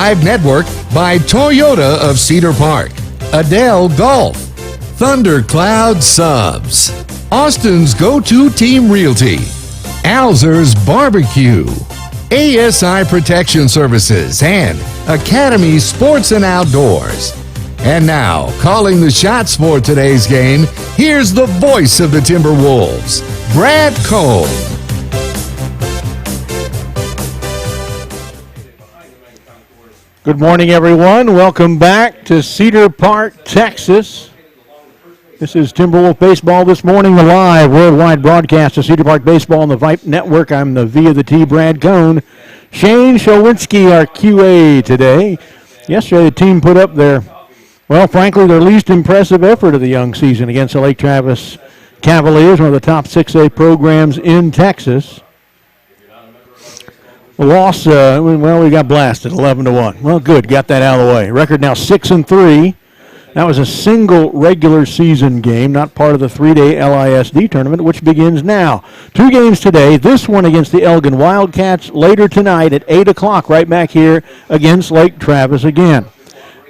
Live Network by Toyota of Cedar Park, Adele Golf, Thundercloud Subs, Austin's go-to team realty, Alzer's Barbecue, ASI Protection Services, and Academy Sports and Outdoors. And now, calling the shots for today's game, here's the voice of the Timberwolves, Brad Cole. Good morning, everyone. Welcome back to Cedar Park, Texas. This is Timberwolf Baseball this morning, the live worldwide broadcast of Cedar Park Baseball on the Vype Network. I'm the V of the T, Brad Cone. Shane Showinski, our QA today. Yesterday, the team put up their frankly, their least impressive effort of the young season against the Lake Travis Cavaliers, one of the top 6A programs in Texas. The loss, we got blasted, 11-1. Well, good, got that out of the way. Record now 6-3. That was a single regular season game, not part of the 3-day LISD tournament, which begins now. 2 games today, this one against the Elgin Wildcats, later tonight at 8 o'clock, right back here against Lake Travis again.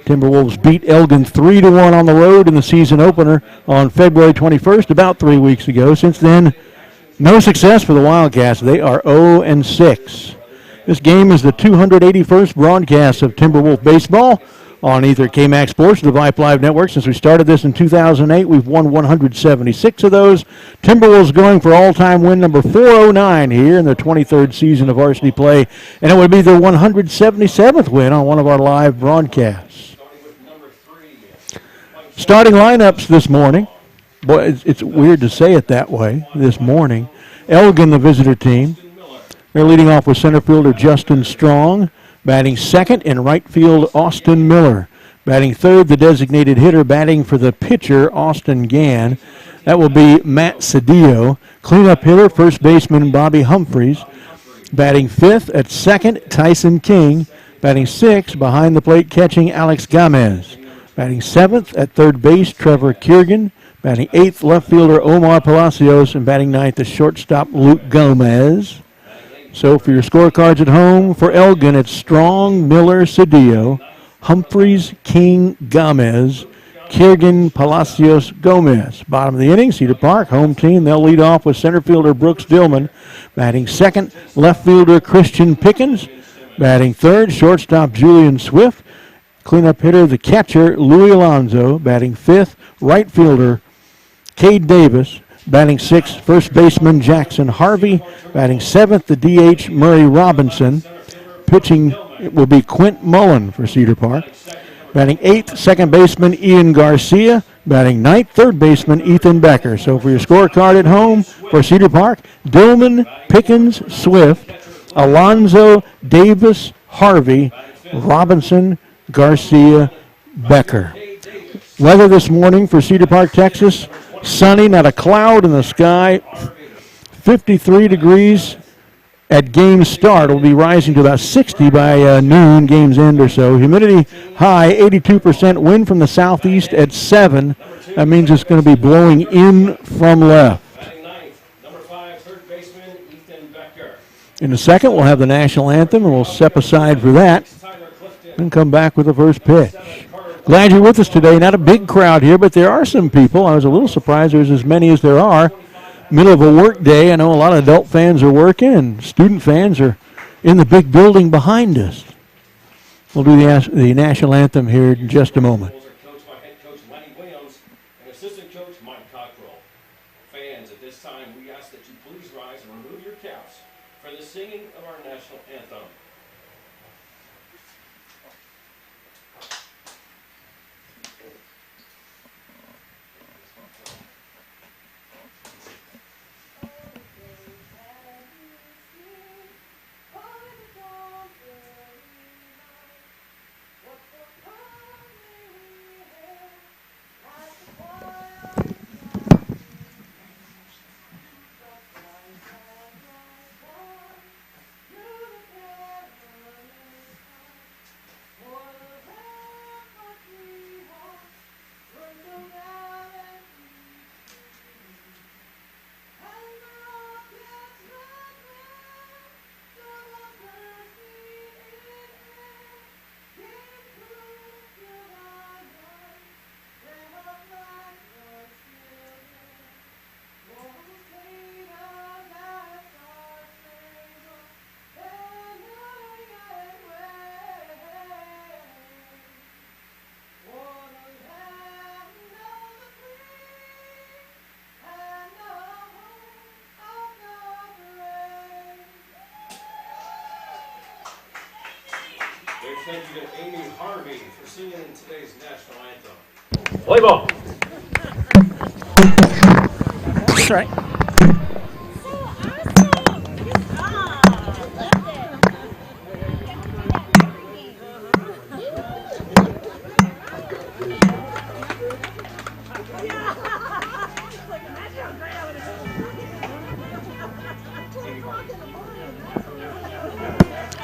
Timberwolves beat Elgin 3-1 on the road in the season opener on February 21st, about 3 weeks ago. Since then, no success for the Wildcats. They are 0-6. This game is the 281st broadcast of Timberwolf Baseball on either KMAX Sports or the Vype Live Network. Since we started this in 2008, we've won 176 of those. Timberwolves going for all-time win number 409 here in their 23rd season of varsity play, and it would be their 177th win on one of our live broadcasts. Starting lineups this morning. Boy, it's weird to say it that way, this morning. Elgin, the visitor team. They're leading off with center fielder Justin Strong. Batting second in right field, Austin Miller. Batting third, the designated hitter. Batting for the pitcher, Austin Gann. That will be Matt Cedillo. Cleanup hitter, first baseman Bobby Humphreys. Batting fifth at second, Tyson King. Batting sixth, behind the plate catching Alex Gomez. Batting seventh at third base, Trevor Kiergan. Batting eighth, left fielder Omar Palacios. And batting ninth, the shortstop Luke Gomez. So for your scorecards at home, for Elgin, it's Strong, Miller, Cedillo, Humphreys, King, Gomez, Kiergan, Palacios, Gomez. Bottom of the inning, Cedar Park, home team. They'll lead off with center fielder Brooks Dillman. Batting second, left fielder Christian Pickens. Batting third, shortstop Julian Swift. Cleanup hitter, the catcher, Louis Alonzo. Batting fifth, right fielder Cade Davis. Batting sixth, first baseman Jackson Harvey. Batting seventh, the DH Murray Robinson. Pitching, it will be Quint Mullen for Cedar Park. Batting eighth, second baseman Ian Garcia. Batting ninth, third baseman Ethan Becker. So for your scorecard at home for Cedar Park, Dillman, Pickens, Swift, Alonzo, Davis, Harvey, Robinson, Garcia, Becker. Weather this morning for Cedar Park, Texas. Sunny, not a cloud in the sky. 53 degrees at game start. It'll be rising to about 60 by noon, game's end or so. Humidity high, 82%. Wind from the southeast at 7. That means it's going to be blowing in from left. In a second, we'll have the national anthem, and we'll step aside for that and come back with the first pitch. Glad you're with us today. Not a big crowd here, but there are some people. I was a little surprised there's as many as there are. Middle of a work day. I know a lot of adult fans are working, and student fans are in the big building behind us. We'll do the national anthem here in just a moment. Coached by head coach Lenny Williams and assistant coach Mike Cockrell. Fans, at this time, we ask that you please rise and remove your caps for the singing of our national anthem. thank you to Amy Harvey for singing in today's national anthem. Play ball. That's right.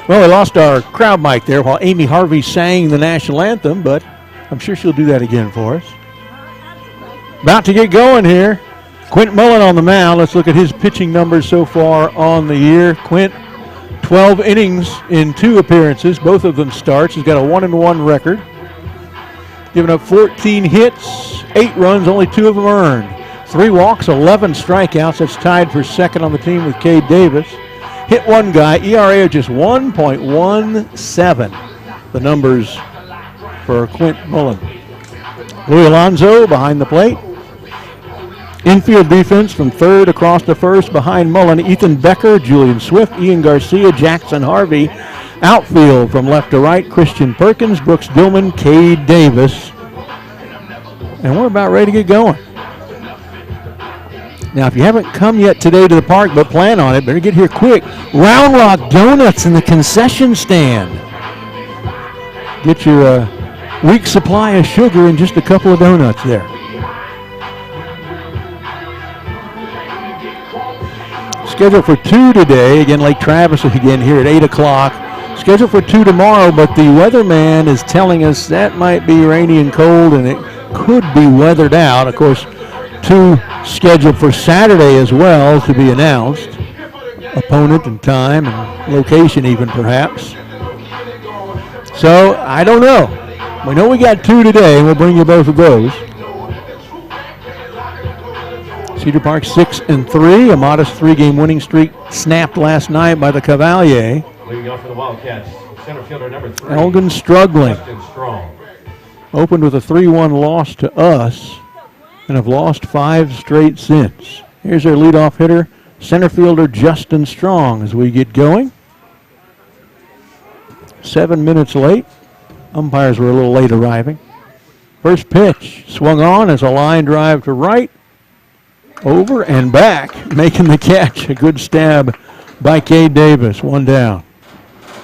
Well, we lost our crowd mic there while Amy Harvey sang the national anthem, but I'm sure she'll do that again for us. About to get going here. Quint Mullen on the mound. Let's look at his pitching numbers so far on the year. Quint, 12 innings in 2 appearances, both of them starts. He's got a 1-1 record. Giving up 14 hits, 8 runs, only 2 of them earned. 3 walks, 11 strikeouts. That's tied for second on the team with Cade Davis. Hit 1 guy, ERA of just 1.17. The numbers for Quint Mullen. Louis Alonso behind the plate. Infield defense from third across to first behind Mullen. Ethan Becker, Julian Swift, Ian Garcia, Jackson Harvey. Outfield from left to right, Christian Perkins, Brooks Dillman, Cade Davis. And we're about ready to get going. Now, if you haven't come yet today to the park but plan on it, better get here quick. Round Rock Donuts in the concession stand. Get your week's supply of sugar and just a couple of donuts there. Scheduled for 2 today. Again, Lake Travis again here at 8 o'clock. Scheduled for 2 tomorrow, but the weatherman is telling us that might be rainy and cold, and it could be weathered out. Of course, 2 scheduled for Saturday as well to be announced. Opponent and time and location even perhaps. So, I don't know. We know we got 2 today, and we'll bring you both of those. Cedar Park 6-3, a modest 3-game winning streak snapped last night by the Cavalier. Leading off for the Wildcats, center fielder number 3. Elgin struggling. Justin Strong. Opened with a 3-1 loss to us and have lost 5 straight since. Here's their leadoff hitter, center fielder Justin Strong as we get going. 7 minutes late. Umpires were a little late arriving. First pitch swung on as a line drive to right. Over and back, making the catch. A good stab by Cade Davis. 1 down.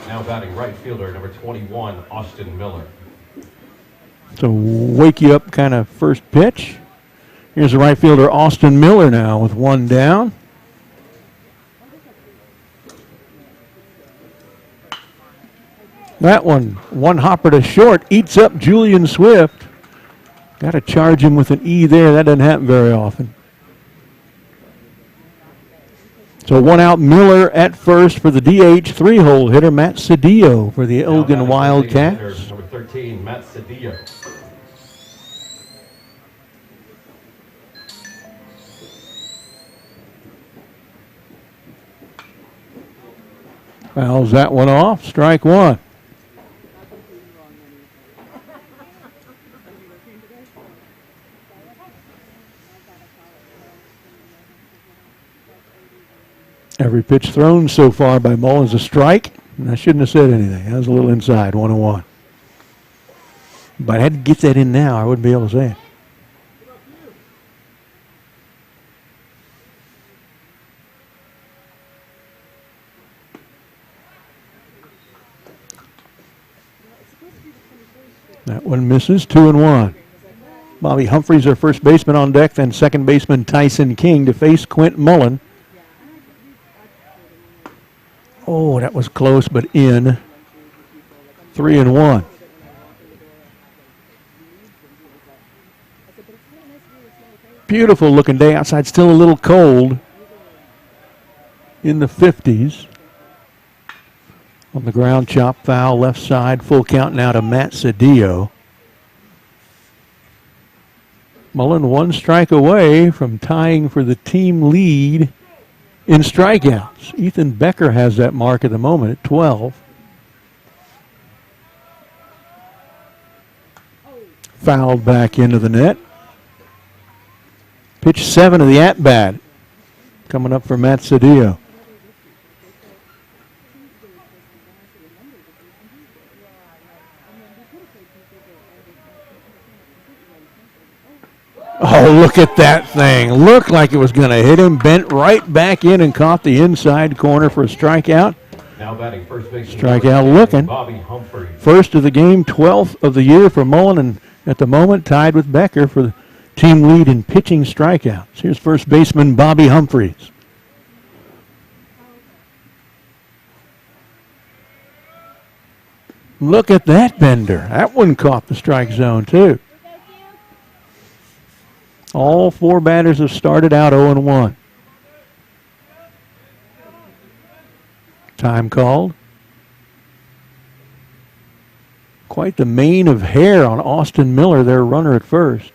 Now batting right fielder number 21, Austin Miller. So wake you up kind of first pitch. Here's the right fielder Austin Miller now with 1 down. That one hopper to short, eats up Julian Swift. Got to charge him with an E there. That doesn't happen very often. So 1 out, Miller at first for the DH, 3-hole hitter Matt Cedillo for the Elgin Wildcats. Number 13, Matt Cedillo. Fouls that one off, strike 1. Every pitch thrown so far by Mullen is a strike. And I shouldn't have said anything. That was a little inside, 1-1. But I had to get that in now. I wouldn't be able to say it. That one misses, 2-1. Bobby Humphreys, our first baseman on deck, then second baseman Tyson King to face Quint Mullen. Oh, that was close, but in. 3-1. Beautiful looking day outside, still a little cold. In the 50s. On the ground, chop foul, left side, full count now to Matt Cedillo. Mullen 1 strike away from tying for the team lead in strikeouts. Ethan Becker has that mark at the moment at 12. Fouled back into the net. Pitch 7 of the at-bat coming up for Matt Cedillo. Oh, look at that thing. Looked like it was going to hit him. Bent right back in and caught the inside corner for a strikeout. Now batting first base. Strikeout looking. Bobby Humphrey. First of the game, 12th of the year for Mullen, and at the moment tied with Becker for the team lead in pitching strikeouts. Here's first baseman Bobby Humphreys. Look at that bender. That one caught the strike zone, too. All four batters have started out 0-1. Time called. Quite the mane of hair on Austin Miller, their runner at first.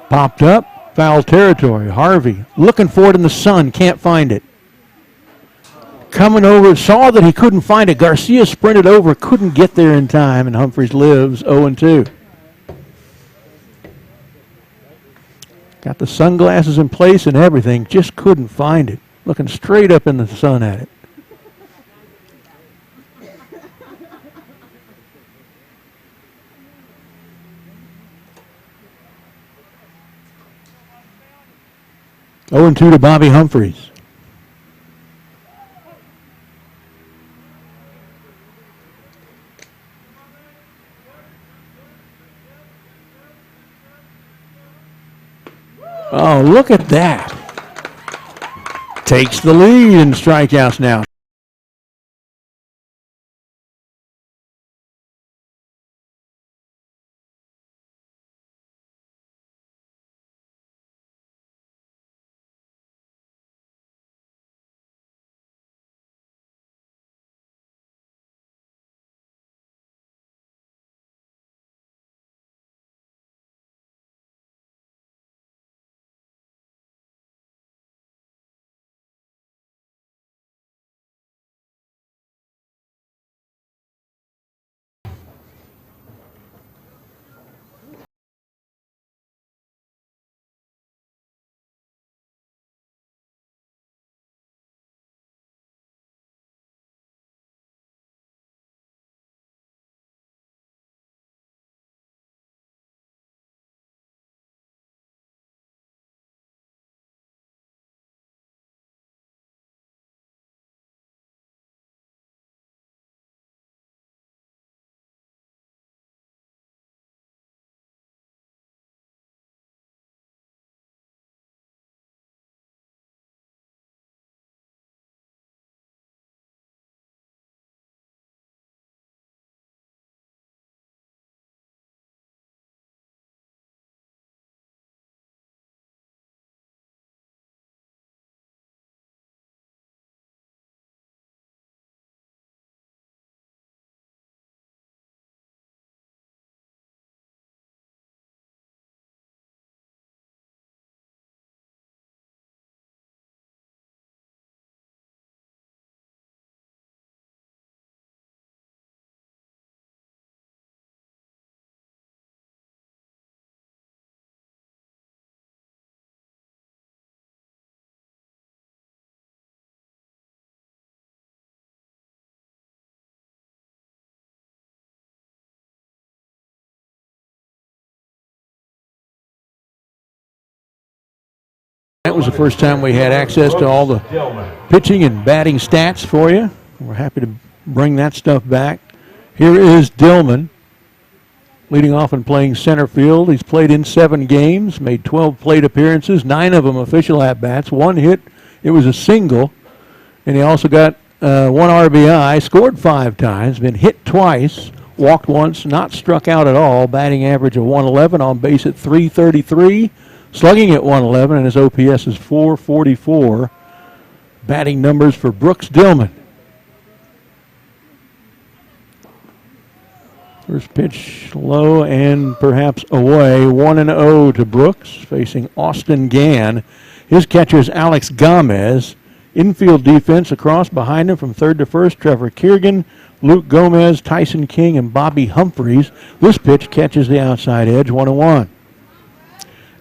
Popped up, foul territory. Harvey looking for it in the sun, can't find it. Coming over, saw that he couldn't find it. Garcia sprinted over, couldn't get there in time, and Humphreys lives 0-2. Got the sunglasses in place and everything, just couldn't find it. Looking straight up in the sun at it. Oh, 0-2 to Bobby Humphreys. Oh, look at that. Takes the lead in strikeouts now. That was the first time we had access to all the pitching and batting stats for you. We're happy to bring that stuff back. Here is Dillman leading off and playing center field. He's played in 7 games, made 12 plate appearances, 9 of them official at-bats, 1 hit. It was a single, and he also got 1 RBI, scored 5 times, been hit twice, walked once, not struck out at all, batting average of 111, on base at 333. Slugging at 111, and his OPS is 444. Batting numbers for Brooks Dillman. First pitch low and perhaps away. 1-0 to Brooks, facing Austin Gann. His catcher is Alex Gomez. Infield defense across behind him from third to first, Trevor Kiergan, Luke Gomez, Tyson King, and Bobby Humphreys. This pitch catches the outside edge, 1-1.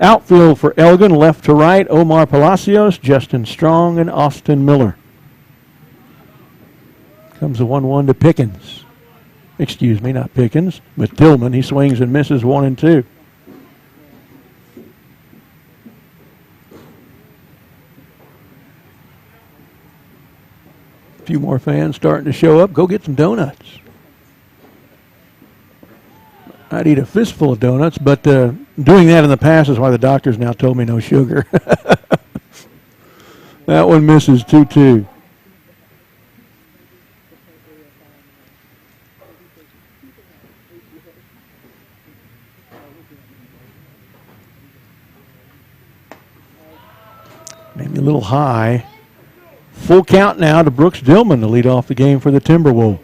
Outfield for Elgin, left to right, Omar Palacios, Justin Strong, and Austin Miller. Comes a 1-1 to Pickens. Excuse me, not Pickens, but Tillman. He swings and misses 1 and 2. A few more fans starting to show up. Go get some donuts. I'd eat a fistful of donuts, but doing that in the past is why the doctors now told me no sugar. That one misses 2-2. Maybe a little high. Full count now to Brooks Dillman to lead off the game for the Timberwolves.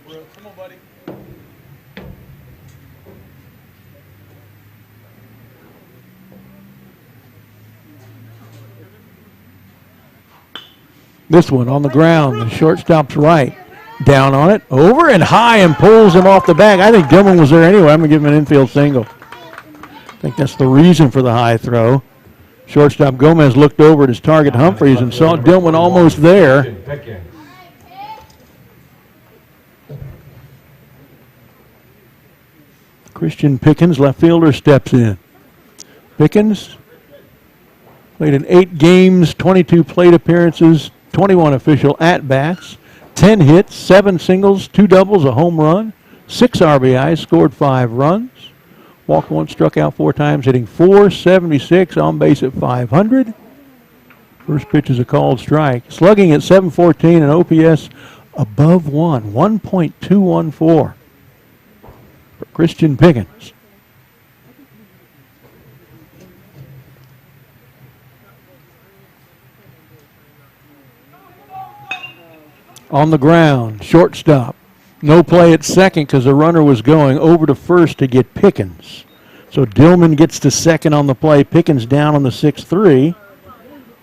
This one on the ground. The shortstop's right. Down on it. Over and high and pulls him off the bag. I think Dillman was there anyway. I'm going to give him an infield single. I think that's the reason for the high throw. Shortstop Gomez looked over at his target Humphreys and saw Dillman almost there. Christian Pickens, left fielder, steps in. Pickens played in 8 games, 22 plate appearances, 21 official at-bats, 10 hits, 7 singles, 2 doubles, a home run, 6 RBIs, scored 5 runs. Walked once, struck out 4 times, hitting .476, on base at .500. First pitch is a called strike. Slugging at .714 and OPS above 1, 1.214 for Christian Pickens. On the ground, shortstop. No play at second because the runner was going over to first to get Pickens. So Dillman gets to second on the play. Pickens down on the 6-3.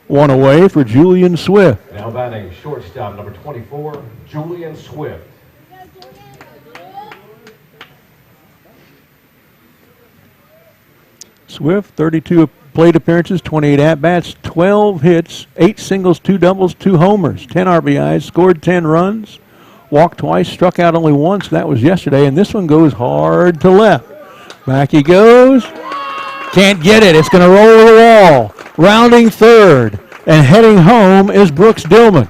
1 away for Julian Swift. Now batting shortstop number 24, Julian Swift. Swift, 32 plate appearances, 28 at-bats, 12 hits, 8 singles, 2 doubles, 2 homers, 10 RBIs, scored 10 runs. Walked twice, struck out only once. That was yesterday, and this one goes hard to left. Back he goes. Can't get it. It's going to roll to the wall. Rounding third, and heading home is Brooks Dillman.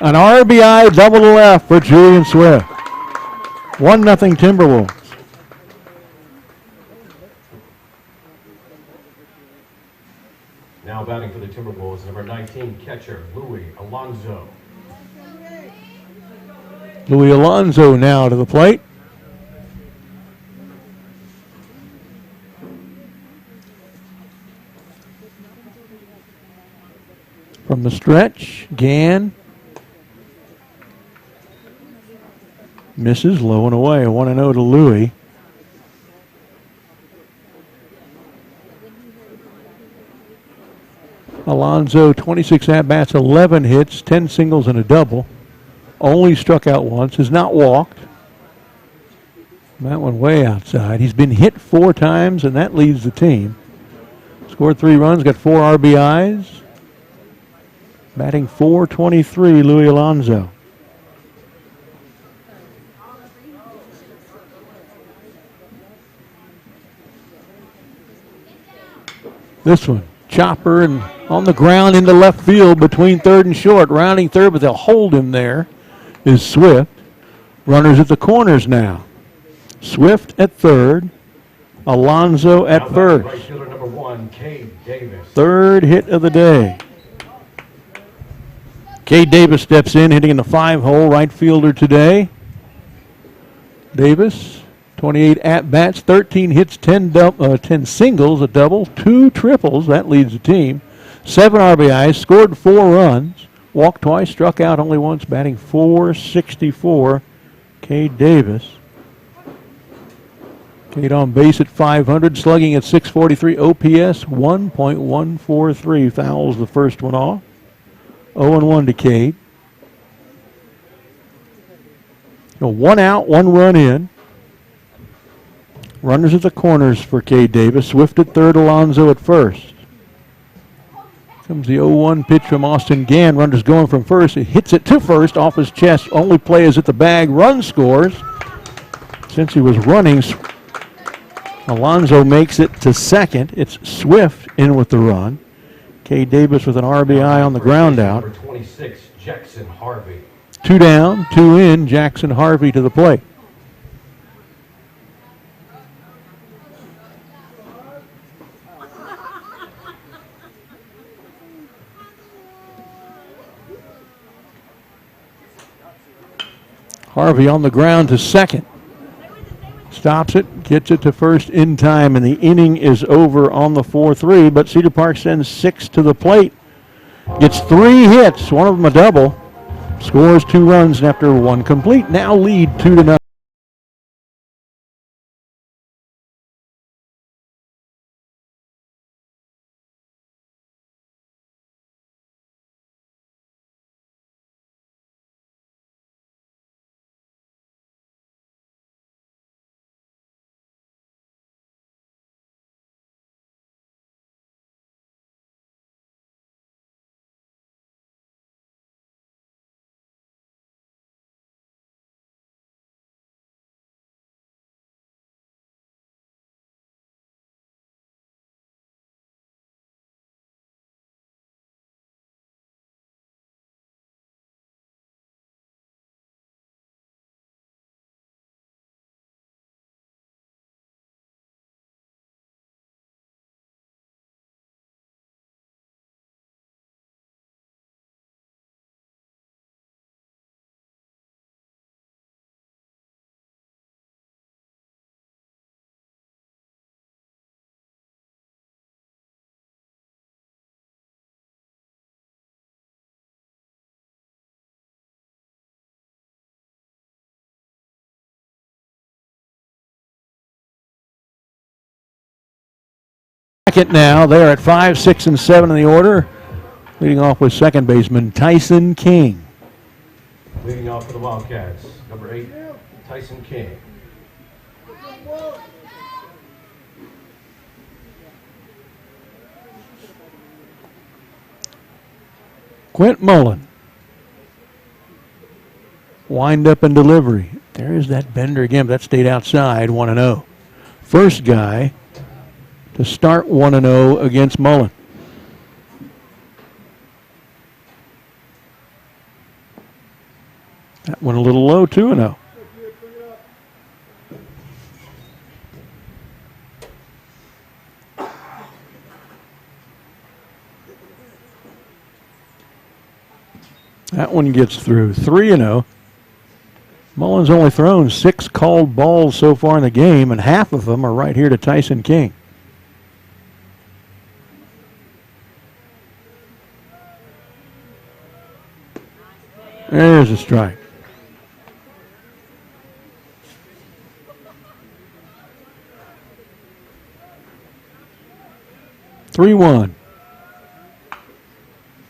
An RBI double to left for Julian Swift. 1-0 Timberwolves. Now batting for the Timberwolves, number 19 catcher, Louis Alonzo. Louis Alonzo now to the plate. From the stretch, Gann. Misses, low and away. 1-0 to Louis. Alonzo, 26 at-bats, 11 hits, 10 singles and a double. Only struck out once, has not walked. That one way outside. He's been hit 4 times, and that leads the team. Scored 3 runs, got 4 RBIs. Batting .423, Louis Alonzo. This one, chopper and on the ground into left field between third and short. Rounding third, but they'll hold him there. Is Swift. Runners at the corners now. Swift at third. Alonzo at first. Right fielder number 1, Cade Davis. Third hit of the day. Cade Davis steps in, hitting in the 5-hole, right fielder today. Davis, 28 at-bats, 13 hits, 10 singles, a double, 2 triples. That leads the team. 7 RBIs, scored 4 runs. Walked twice, struck out only once, batting .464, Cade Davis. Cade on base at .500, slugging at .643, OPS 1.143. Fouls the first one off. 0-1 to Cade. 1 out, 1 run in. Runners at the corners for Cade Davis. Swift at third, Alonzo at first. Comes the 0-1 pitch from Austin Gann. Runner's going from first. He hits it to first off his chest. Only play is at the bag. Run scores. Since he was running, Alonso makes it to second. It's Swift in with the run. Kay Davis with an RBI on the ground out. Number 26, Jackson Harvey. 2 down, 2 in. Jackson Harvey to the plate. Harvey on the ground to second. Stops it, gets it to first in time, and the inning is over on the 4-3, but Cedar Park sends 6 to the plate. Gets 3 hits, one of them a double. Scores 2 runs after 1 complete. Now lead 2-0. Second now, they're at 5, 6, and 7 in the order. Leading off with second baseman Tyson King. Leading off for the Wildcats, number 8, Tyson King. Quint Mullen. Wind up and delivery. There is that bender again, but that stayed outside, 1-0. First guy to start 1-0 against Mullen. That went a little low, 2-0. That one gets through, 3-0. Mullen's only thrown 6 called balls so far in the game, and half of them are right here to Tyson King. There's a strike. Three-one.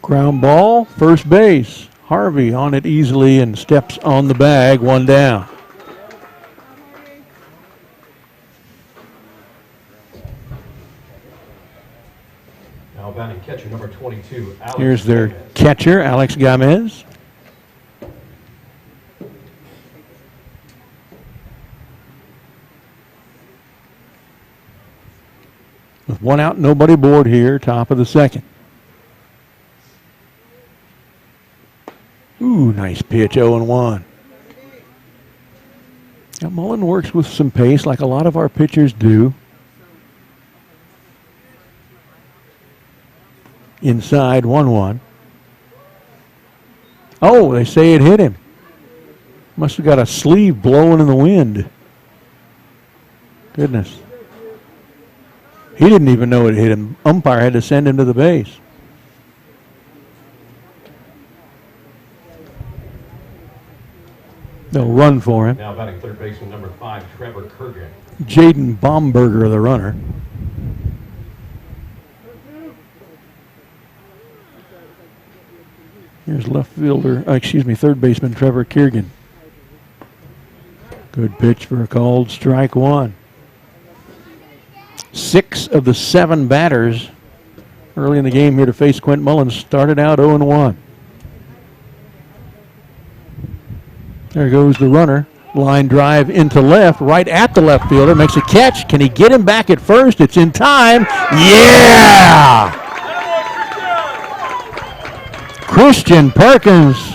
Ground ball, first base. Harvey on it easily and steps on the bag, 1 down. Now batting catcher number 22, Alex. Here's their Gomez. catcher, Alex Gomez. With 1 out, nobody aboard here, top of the second. Ooh, nice pitch, 0-1. Now Mullen works with some pace like a lot of our pitchers do. Inside, 1-1. Oh, they say it hit him. Must have got a sleeve blowing in the wind. Goodness. He didn't even know it hit him. Umpire had to send him to the base. They'll run for him. Now batting third baseman number 5, Trevor Kurgan. Jaden Baumberger, the runner. Here's third baseman Trevor Kiergan. Good pitch for a called strike 1. 6 of the 7 batters early in the game here to face Quint Mullins. Started out 0-1. There goes the runner. Line drive into left, right at the left fielder. Makes a catch. Can he get him back at first? It's in time. Yeah! Christian Perkins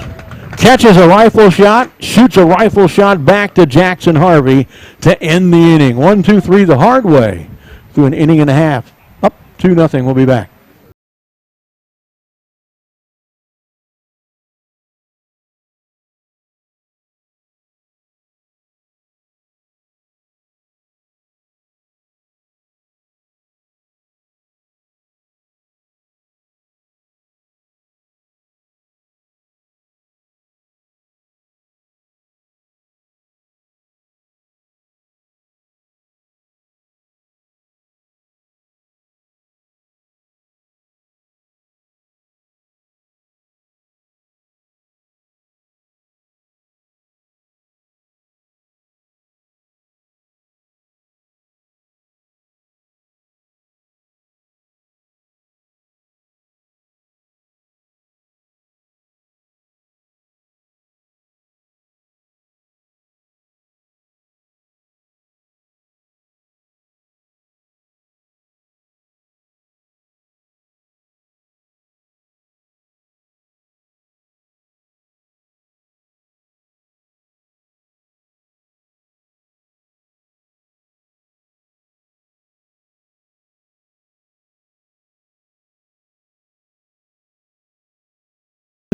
catches a rifle shot, shoots a rifle shot back to Jackson Harvey to end the inning. 1-2-3 the hard way through an inning and a half. Up 2-0. We'll be back.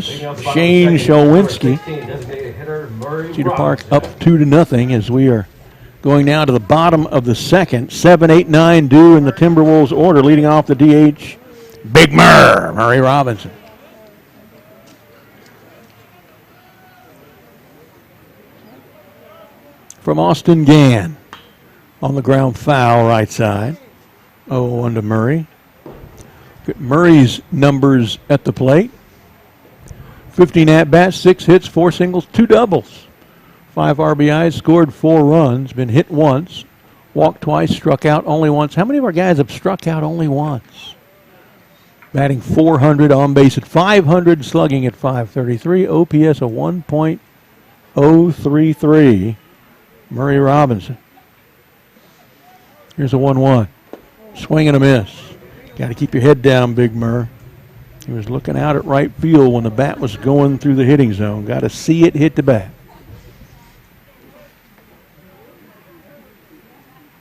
Shane Showinski. Cedar Park up 2-0 as we are going now to the bottom of the second. 7, 8, 9 due in the Timberwolves order. Leading off the DH, Big Murray Robinson. From Austin Gann on the ground foul right side. 0-1 to Murray. Look at Murray's numbers at the plate. 15 at-bats, 6 hits, 4 singles, 2 doubles. 5 RBIs, scored 4 runs, been hit once, walked twice, struck out only once. How many of our guys have struck out only once? Batting .400, on base at .500, slugging at .533, OPS a 1.033. Murray Robinson. Here's a 1-1. Swing and a miss. Got to keep your head down, Big Murr. He was looking out at right field when the bat was going through the hitting zone. Got to see it hit the bat.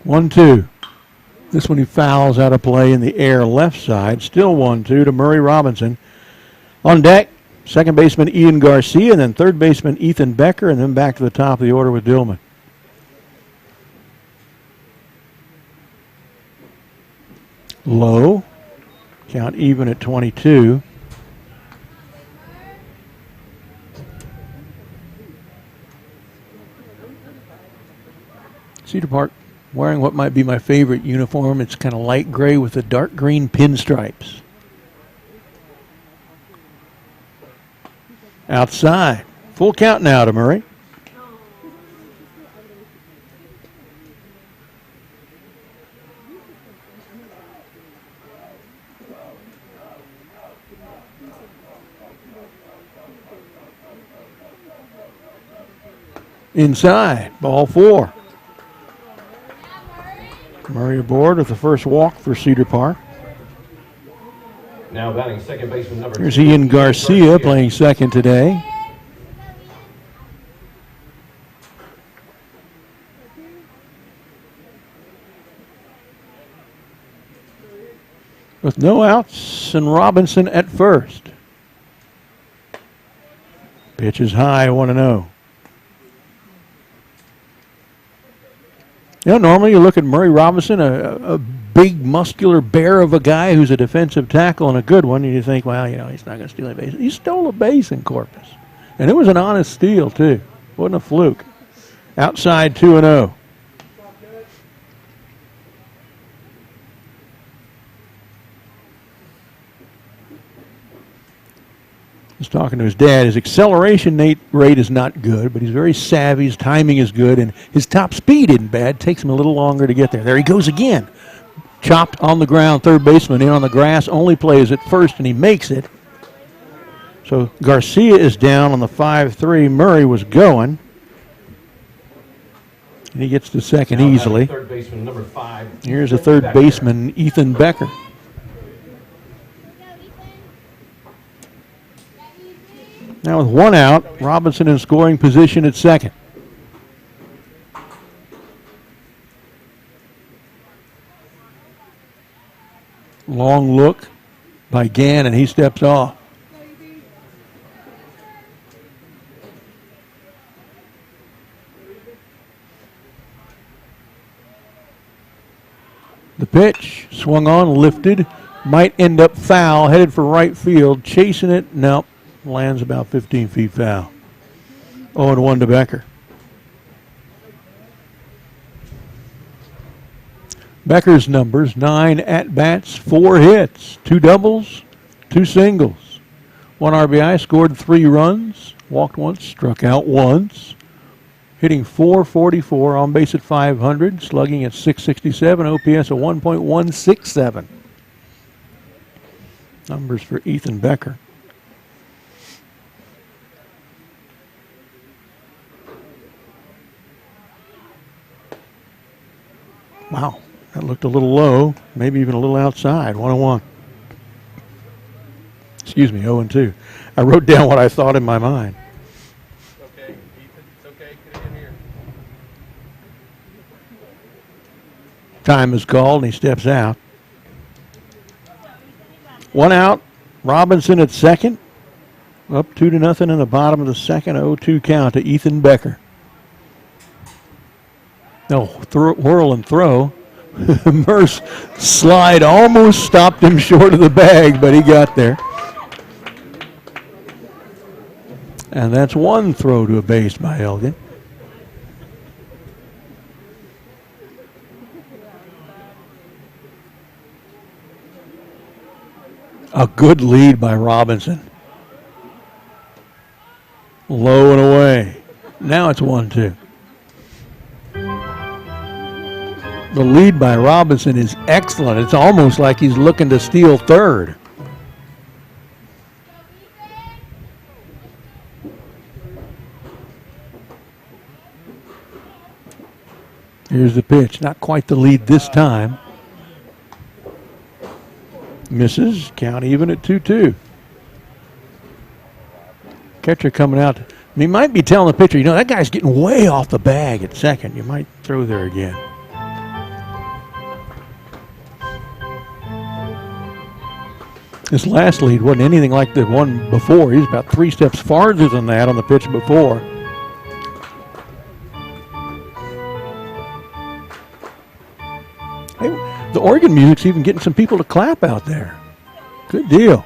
1-2. This one he fouls out of play in the air left side. Still 1-2 to Murray Robinson. On deck, second baseman Ian Garcia, and then third baseman Ethan Becker, and then back to the top of the order with Dillman. Low. Count even at 22. Cedar Park wearing what might be my favorite uniform. It's kind of light gray with the dark green pinstripes. Outside. Full count now to Murray. Inside, ball 4. Murray aboard with the first walk for Cedar Park. Now batting second baseman number 2. Here's Ian Garcia playing second today. With no outs and Robinson at first. Pitch is high, 1-0. You know, normally you look at Murray Robinson, a big muscular bear of a guy who's a defensive tackle and a good one, and you think, well, you know, he's not going to steal a base. He stole a base in Corpus. And it was an honest steal, too. Wasn't a fluke. Outside 2-0. He's talking to his dad. His acceleration rate is not good, but he's very savvy. His timing is good, and his top speed isn't bad. Takes him a little longer to get there. There he goes again. chopped on the ground. Third baseman in on the grass, only plays at first, and he makes it. So Garcia is down on the 5-3. Murray was going. And he gets to second easily. Third baseman, number 5. Here's a third baseman, Ethan Becker. Now with one out, Robinson in scoring position at second. Long look by Gann, and he steps off. The pitch, swung on, lifted, might end up foul, headed for right field, chasing it, nope, lands about 15 feet foul. 0-1 to Becker. Becker's numbers: 9 at-bats, 4 hits, 2 doubles, 2 singles. 1 RBI, scored 3 runs, walked once, struck out once. Hitting .444, on base at .500, slugging at .667, OPS at 1.167. Numbers for Ethan Becker. Wow, that looked a little low, maybe even a little outside. 1-1. Excuse me, 0-2. I wrote down what I thought in my mind. Okay, Ethan, it's okay. Get in here. Time is called, and he steps out. 1 out. Robinson at second. Up 2-0 in the bottom of the second. 0-2 count to Ethan Becker. No, whirl and throw. Merce slide almost stopped him short of the bag, but he got there. And that's 1 throw to a base by Elgin. A good lead by Robinson. Low and away. Now it's 1-2. The lead by Robinson is excellent. It's almost like he's looking to steal third. Here's the pitch. Not quite the lead this time. Misses. Count even at 2-2. Catcher coming out. He might be telling the pitcher, you know, that guy's getting way off the bag at second. You might throw there again. This last lead wasn't anything like the one before. He was about 3 steps farther than that on the pitch before. Hey, the organ music's even getting some people to clap out there. Good deal.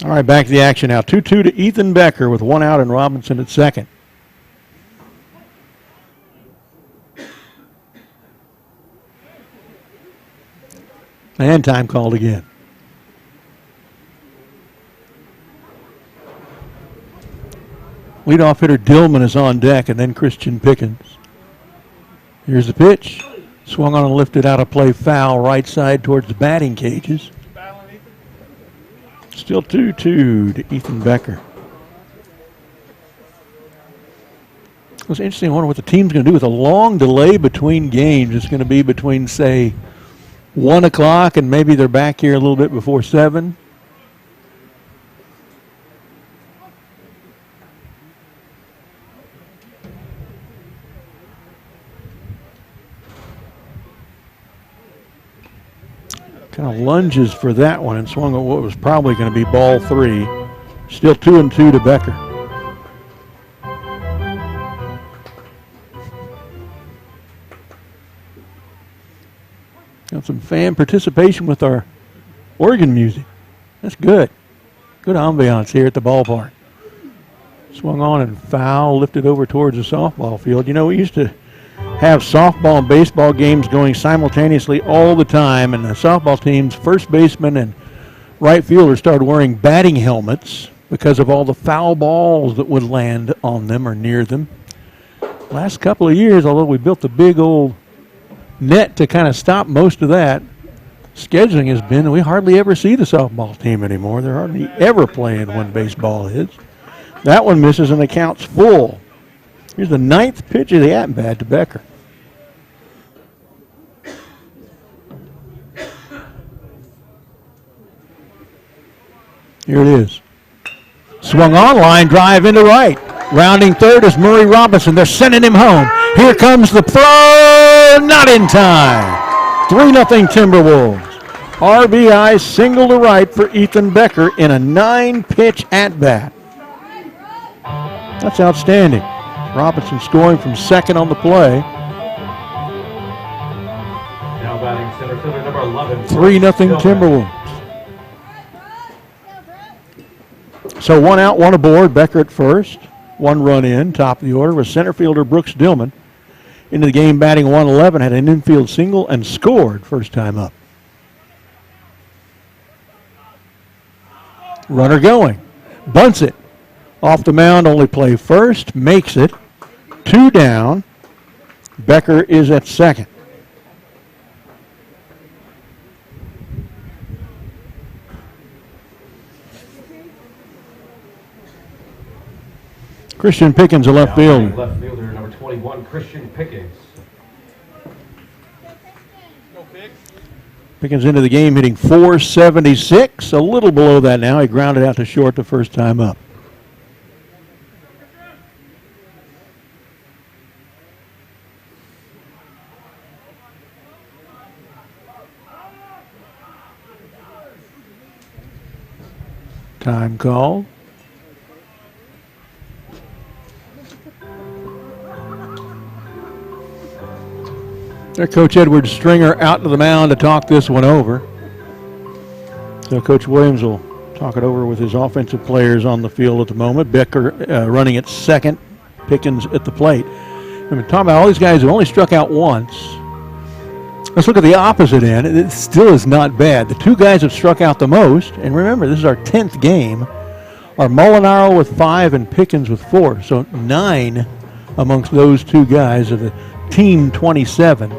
All right, back to the action now. 2-2 to Ethan Becker with 1 out and Robinson at second. And time called again. Leadoff hitter Dillman is on deck, and then Christian Pickens. Here's the pitch. Swung on and lifted out of play, foul, right side towards the batting cages. Still 2-2 to Ethan Becker. It was interesting. I wonder what the team's going to do with a long delay between games. It's going to be between, say, 1 o'clock and maybe they're back here a little bit before 7. Kind of lunges for that one and swung at what was probably going to be ball 3. Still 2-2 to Becker. Got some fan participation with our organ music. That's good. Good ambiance here at the ballpark. Swung on and foul, lifted over towards the softball field. You know, we used to have softball and baseball games going simultaneously all the time, and the softball team's first baseman and right fielder started wearing batting helmets because of all the foul balls that would land on them or near them. Last couple of years, although we built the big old net to kind of stop most of that, scheduling has been we hardly ever see the softball team anymore. They're hardly ever playing when baseball is. That one misses and the count's full. Here's the 9th pitch of the at-bat to Becker. Here it is. Swung on, line drive into right. Rounding third is Murray Robinson. They're sending him home. Here comes the throw. Not in time. 3-0 Timberwolves. RBI single to right for Ethan Becker in a 9-pitch at-bat. That's outstanding. Robinson scoring from second on the play. Now batting center fielder number 11. 3-0 Timberwolves. So 1 out, 1 aboard. Becker at first. 1 run in, top of the order, with center fielder Brooks Dillman. Into the game batting 111, had an infield single and scored first time up. Runner going. Bunts it. Off the mound, only play first. Makes it. 2 down. Becker is at second. Christian Pickens, a left fielder. Left fielder number 21, Christian Pickens. Pickens into the game hitting .476, a little below that now. He grounded out to short the first time up. Time call. Their Coach Edward Stringer out to the mound to talk this one over. So Coach Williams will talk it over with his offensive players on the field at the moment. Becker running at second, Pickens at the plate. We've been talking about all these guys who only struck out once. Let's look at the opposite end. It still is not bad. The 2 guys have struck out the most, and remember, this is our 10th game, are Molinaro with 5 and Pickens with 4. So 9 amongst those 2 guys of the team 27.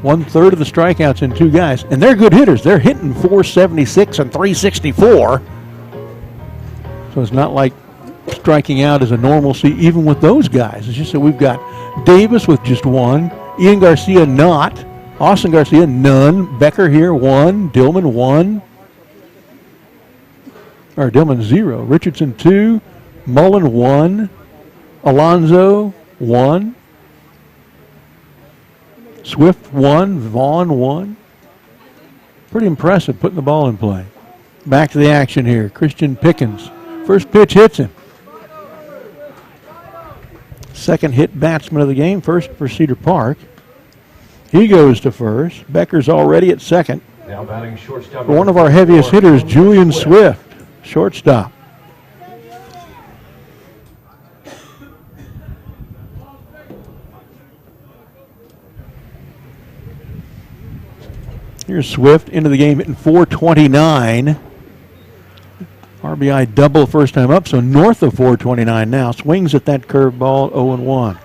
1/3 of the strikeouts in 2 guys. And they're good hitters. They're hitting .476 and .364. So it's not like striking out is a normalcy even with those guys. It's just that we've got Davis with just 1. Ian Garcia not. Austin Garcia none. Becker here 1. Dillman 1. Or Dillman 0. Richardson 2. Mullen 1. Alonzo 1. Swift 1, Vaughn 1. Pretty impressive putting the ball in play. Back to the action here. Christian Pickens. First pitch hits him. Second hit batsman of the game. First for Cedar Park. He goes to first. Becker's already at second. Now batting shortstop. For one of our heaviest hitters, Julian Swift. Shortstop. Here's Swift into the game hitting .429. RBI double first time up, so north of .429 now. Swings at that curveball, 0-1.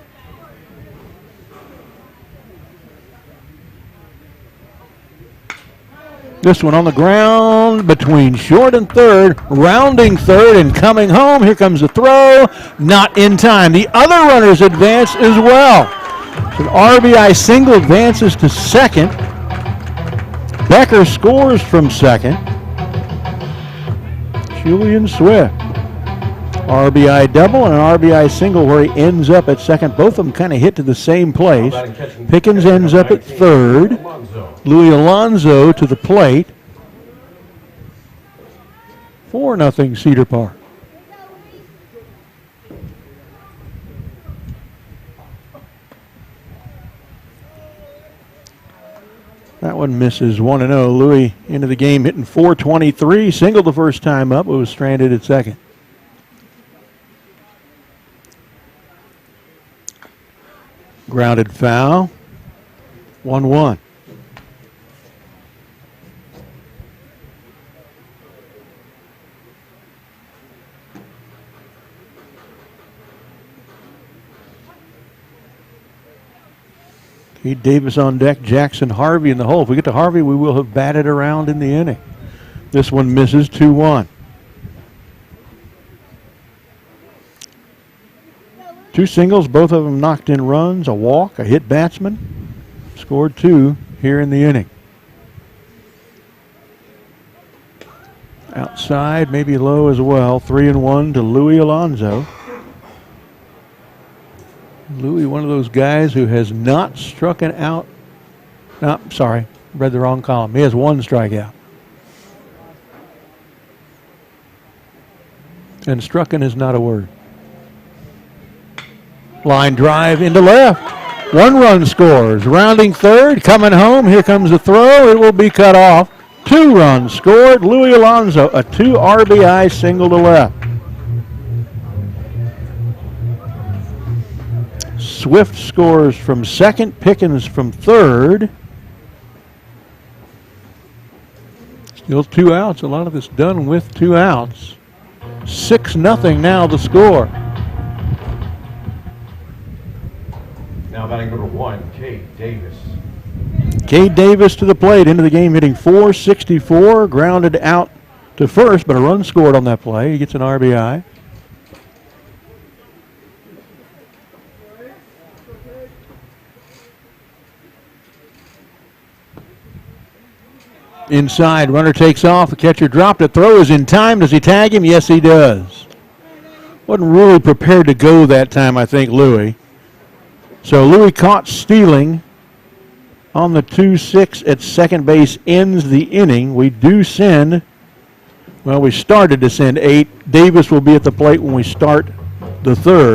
This one on the ground between short and third, rounding third and coming home. Here comes the throw, not in time. The other runners advance as well. So an RBI single advances to second. Becker scores from second. Julian Swift. RBI double and an RBI single where he ends up at second. Both of them kind of hit to the same place. Pickens ends up at third. Louis Alonzo to the plate. 4-0 Cedar Park. That one misses 1-0. Louis into the game hitting .423. Single the first time up. It was stranded at second. Grounded foul. 1-1. Cade Davis on deck, Jackson Harvey in the hole. If we get to Harvey, we will have batted around in the inning. This one misses 2-1. 2 singles, both of them knocked in runs, a walk, a hit batsman. Scored 2 here in the inning. Outside, maybe low as well. 3-1 to Louis Alonso. Louis, one of those guys who has not struck an out. No, sorry, read the wrong column. He has 1 strikeout. And strucken is not a word. Line drive into left. 1 run scores. Rounding third, coming home. Here comes the throw. It will be cut off. 2 runs scored. Louis Alonso, a 2 RBI single to left. Swift scores from second. Pickens from third. Still 2 outs. A lot of this done with 2 outs. 6-0 now the score. Now batting number 1, Cade Davis. Cade Davis to the plate, into the game hitting .464, grounded out to first, but a run scored on that play. He gets an RBI. Inside, runner takes off, the catcher dropped it, throw is in time. Does he tag him? Yes, he does. Wasn't really prepared to go that time, I think, Louis. So Louis caught stealing on the 2-6 at second base, ends the inning. We do send, well, we started to send 8. Davis will be at the plate when we start the third.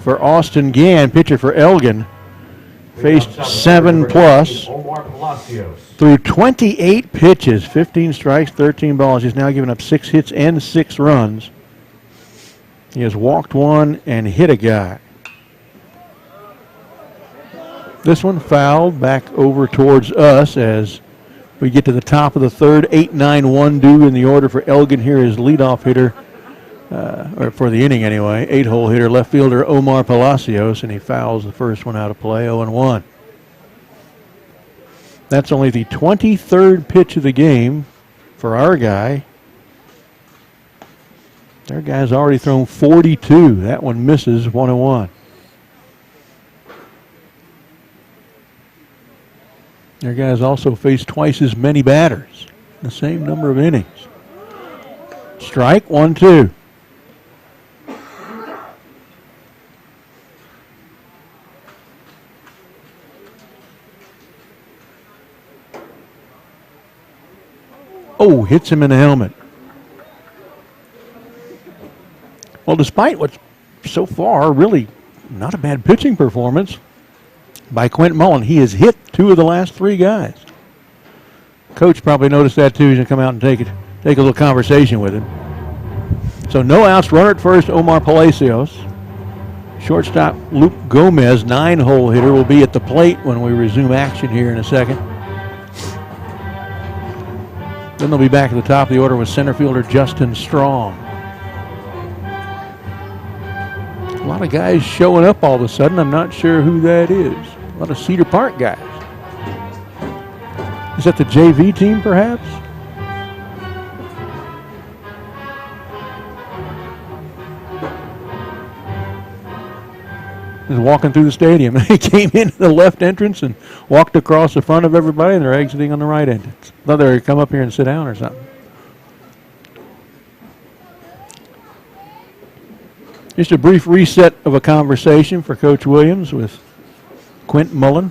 For Austin Gann, pitcher for Elgin, faced 7+ through 28 pitches, 15 strikes, 13 balls. He's now given up 6 hits and 6 runs. He has walked 1 and hit a guy. This one fouled back over towards us as we get to the top of the third. 8-9-1 due in the order for Elgin here as leadoff hitter. Or for the inning anyway, 8-hole hitter, left fielder Omar Palacios, and he fouls the first one out of play, 0-1. That's only the 23rd pitch of the game for our guy. Their guy's already thrown 42. That one misses, 1-1. Their guy's also faced twice as many batters, the same number of innings. Strike, 1-2. Oh, hits him in the helmet. Well, despite what's so far really not a bad pitching performance by Quentin Mullen, he has hit 2 of the last 3 guys. Coach probably noticed that too. He's going to come out and take a little conversation with him. So no outs, runner at first, Omar Palacios. Shortstop Luke Gomez, 9-hole hitter, will be at the plate when we resume action here in a second. Then they'll be back at the top of the order with center fielder Justin Strong. A lot of guys showing up all of a sudden. I'm not sure who that is. A lot of Cedar Park guys. Is that the JV team, perhaps? Is walking through the stadium. He came in the left entrance and walked across the front of everybody, and they're exiting on the right entrance. Thought they would come up here and sit down or something. Just a brief reset of a conversation for Coach Williams with Quint Mullen.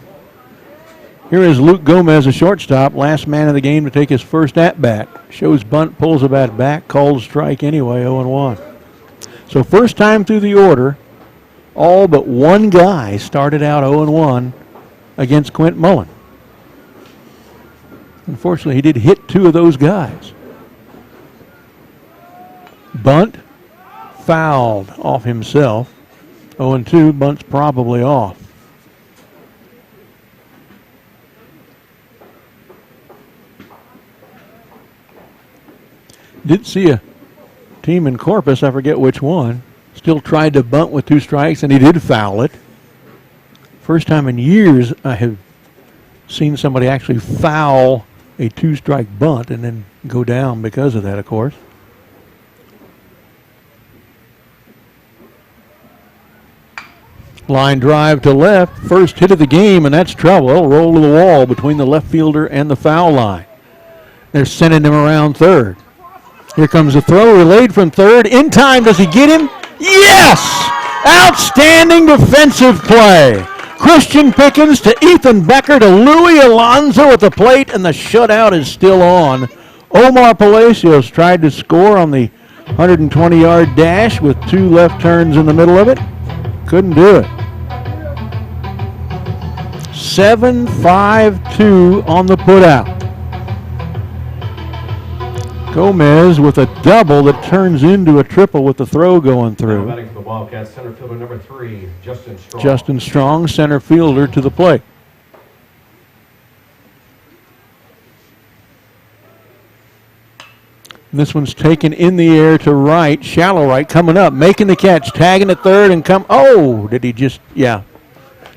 Here is Luke Gomez, a shortstop, last man of the game to take his first at-bat. Shows bunt, pulls the bat back, calls strike anyway, 0-1. So first time through the order, all but one guy started out 0-1 against Quint Mullen. Unfortunately, he did hit two of those guys. Bunt, fouled off himself. 0-2, bunt's probably off. Did see a team in Corpus, I forget which one, still tried to bunt with two strikes, and he did foul it. First time in years I have seen somebody actually foul a two-strike bunt and then go down because of that, of course. Line drive to left, first hit of the game, and that's trouble. It'll roll to the wall between the left fielder and the foul line. They're sending him around third. Here comes a throw, relayed from third. In time, does he get him? Yes! Outstanding defensive play. Christian Pickens to Ethan Becker to Louis Alonso at the plate, and the shutout is still on. Omar Palacios tried to score on the 120-yard dash with two left turns in the middle of it. Couldn't do it. 7-5-2 on the putout. Gomez with a double that turns into a triple with the throw going through. Batting for the Wildcats, center fielder number 3, Justin Strong. Justin Strong, center fielder, to the plate. And this one's taken in the air to right, shallow right, coming up, making the catch, tagging at third, and did he just,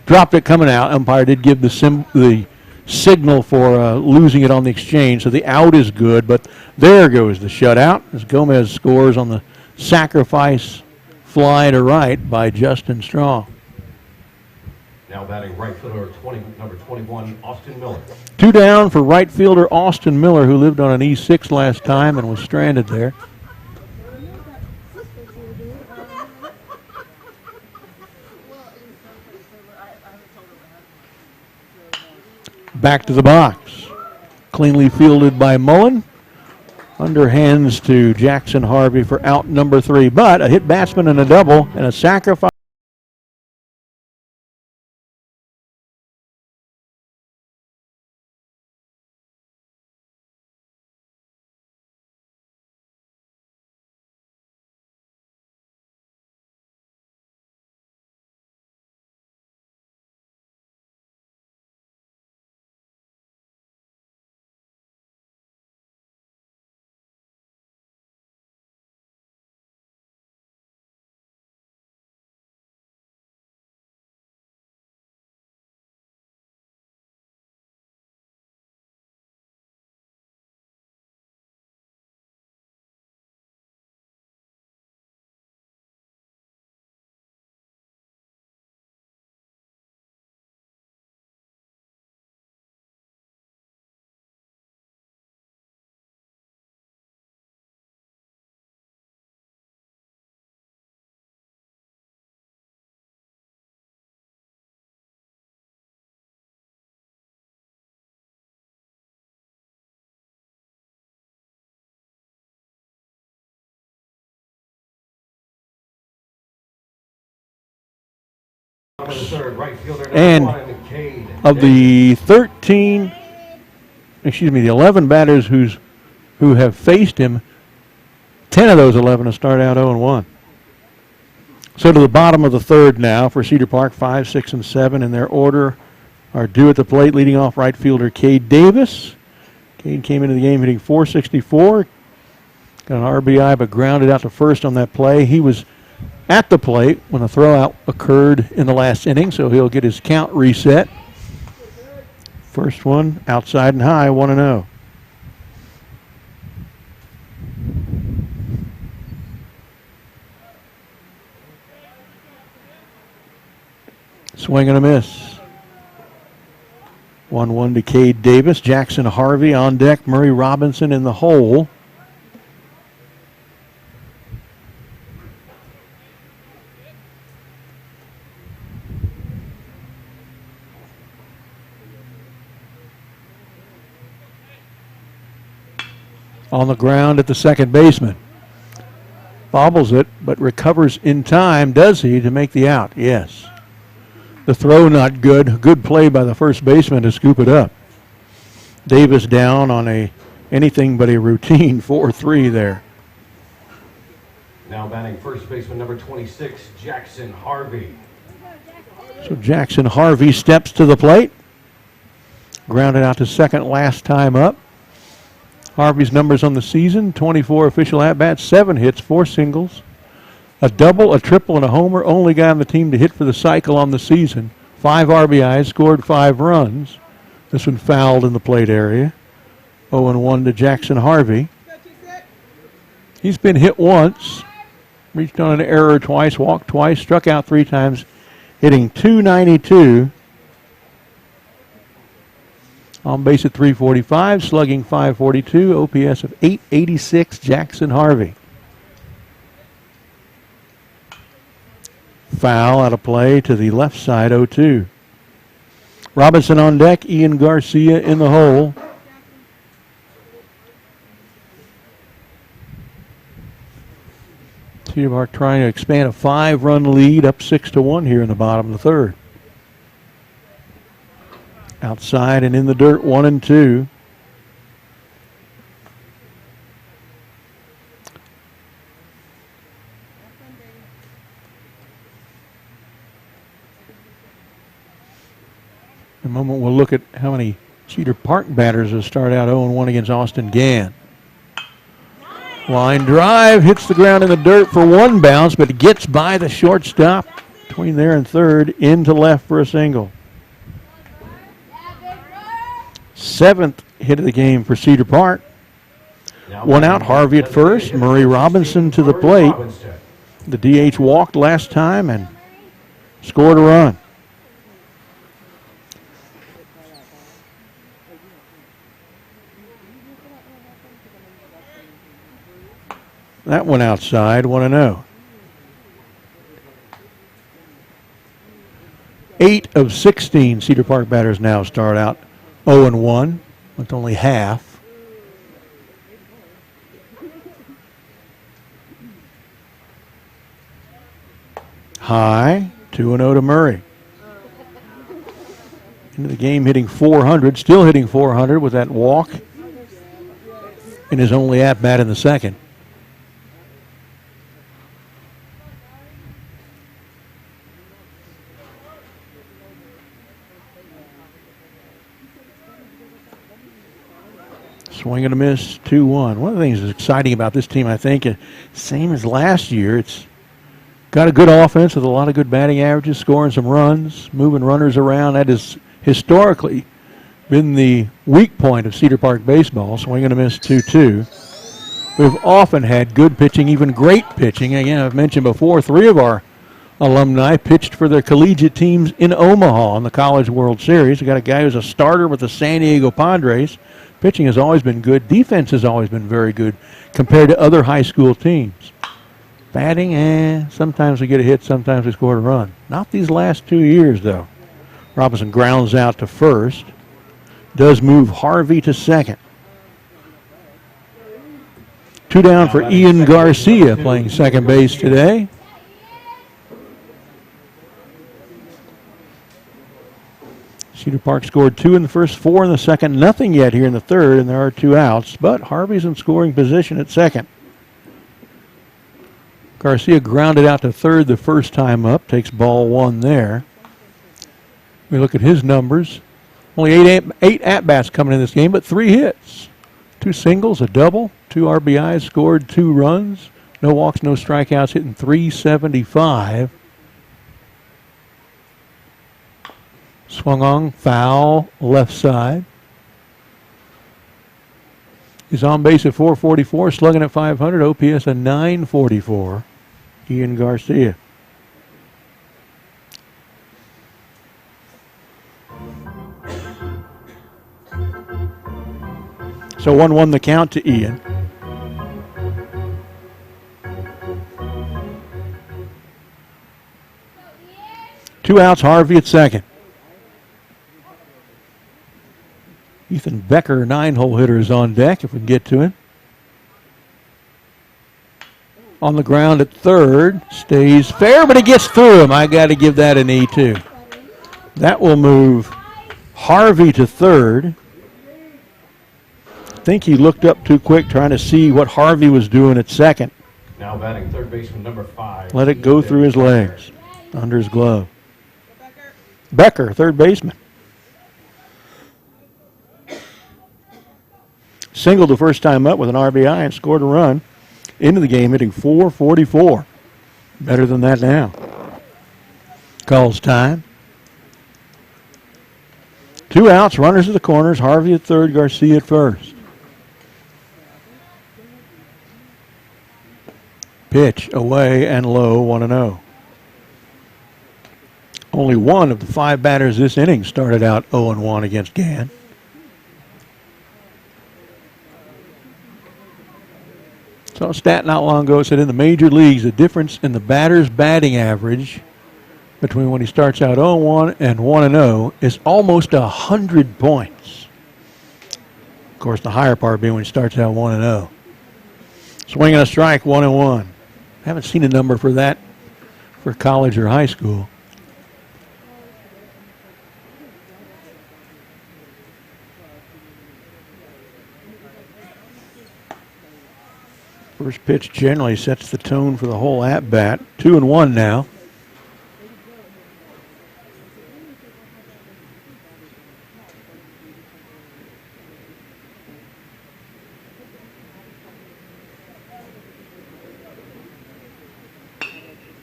dropped it coming out. Umpire did give the signal for losing it on the exchange, so the out is good, but there goes the shutout as Gomez scores on the sacrifice fly to right by Justin Strong. Now batting right fielder number 21, Austin Miller. Two down for right fielder Austin Miller, who lived on an E6 last time and was stranded there. Back to the box. Cleanly fielded by Mullen. Underhands to Jackson Harvey for out number 3. But a hit batsman and a double and a sacrifice. And of the 11 batters who have faced him, 10 of those 11 have started out 0-1. So to the bottom of the third now for Cedar Park, 5, 6, and 7 in their order are due at the plate, leading off right fielder Cade Davis. Cade came into the game hitting .464, got an RBI but grounded out to first on that play. He was at the plate when a throwout occurred in the last inning, so he'll get his count reset. First one outside and high, 1-0. Swing and a miss. 1-1 to Cade Davis. Jackson Harvey on deck. Murray Robinson in the hole. On the ground at the second baseman. Bobbles it, but recovers in time, does he, to make the out? Yes. The throw not good. Good play by the first baseman to scoop it up. Davis down on anything but a routine 4-3 there. Now batting first baseman number 26, Jackson Harvey. So Jackson Harvey steps to the plate. Grounded out to second last time up. Harvey's numbers on the season, 24 official at-bats, 7 hits, 4 singles, a double, a triple, and a homer. Only guy on the team to hit for the cycle on the season. 5 RBIs, scored 5 runs. This one fouled in the plate area. 0-1 to Jackson Harvey. He's been hit once, reached on an error twice, walked twice, struck out 3 times, hitting .292. On base at .345, slugging .542, OPS of .886, Jackson Harvey. Foul out of play to the left side, 0-2. Robinson on deck, Ian Garcia in the hole. Cedar Park trying to expand a 5-run lead, up 6-1 here in the bottom of the third. Outside and in the dirt, 1-2. In a moment, we'll look at how many Cedar Park batters have started out 0-1 against Austin Gann. Line drive, hits the ground in the dirt for 1 bounce, but it gets by the shortstop between there and third, into left for a single. 7th hit of the game for Cedar Park. 1 out, Harvey at first, Murray Robinson to the plate. The DH walked last time and scored a run. That one outside, 1-0. 8 of 16 Cedar Park batters now start out 0-1 with only half. High, 2-0 to Murray. Into the game hitting .400, still hitting .400 with that walk in his only at-bat in the second. Swing and a miss, 2-1. One of the things that's exciting about this team, I think, same as last year, it's got a good offense with a lot of good batting averages, scoring some runs, moving runners around. That has historically been the weak point of Cedar Park baseball. Swing and a miss, 2-2. We've often had good pitching, even great pitching. Again, I've mentioned before, 3 of our alumni pitched for their collegiate teams in Omaha in the College World Series. We got a guy who's a starter with the San Diego Padres. Pitching has always been good. Defense has always been very good compared to other high school teams. Batting, sometimes we get a hit, sometimes we score a run. Not these last 2 years, though. Robinson grounds out to first. Does move Harvey to second. 2 down for Ian Garcia playing second base today. Cedar Park scored 2 in the first, 4 in the second, nothing yet here in the third, and there are 2 outs, but Harvey's in scoring position at second. Garcia grounded out to third the first time up, takes ball 1 there. We look at his numbers. Only 8 at-bats coming in this game, but 3 hits. 2 singles, a double, 2 RBIs, scored 2 runs, No walks, no strikeouts, hitting .375. Swung on, foul, left side. He's on base at .444, slugging at .500, OPS at .944. Ian Garcia. So 1-1 the count to Ian. Two outs, Harvey at second. Ethan Becker, 9-hole hitter, is on deck if we can get to him. On the ground at third, stays fair, but he gets through him. I got to give that an E too. That will move Harvey to third. I think he looked up too quick trying to see what Harvey was doing at second. Now batting third baseman number 5. Let it go through his legs, under his glove. Becker, third baseman. Singled the first time up with an RBI and scored a run. Into the game, hitting .444. Better than that now. Calls time. Two outs, runners at the corners. Harvey at third, Garcia at first. Pitch away and low, 1-0. Only one of the 5 batters this inning started out 0-1 against Gann. So a stat not long ago said in the major leagues, the difference in the batter's batting average between when he starts out 0-1 and 1-0 is almost 100 points. Of course, the higher part being when he starts out 1-0. Swing and a strike, 1-1. Haven't seen a number for that for college or high school. First pitch generally sets the tone for the whole at-bat. 2-1 now.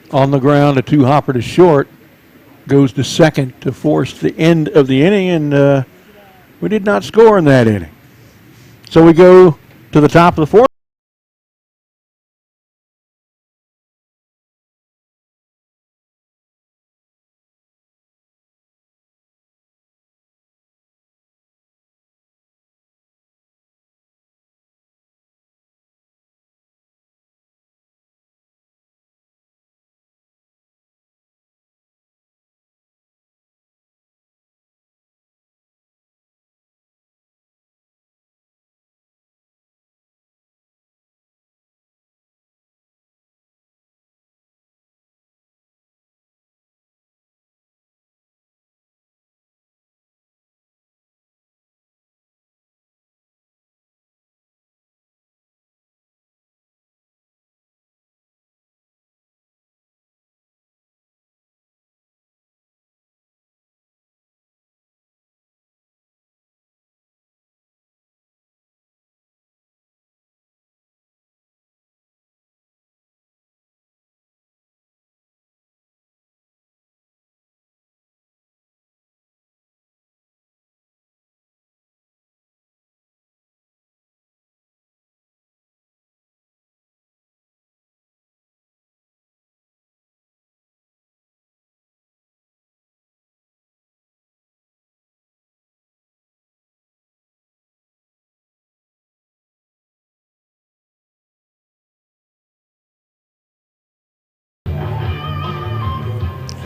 On the ground, a two-hopper to short. Goes to second to force the end of the inning, and we did not score in that inning. So we go to the top of the fourth.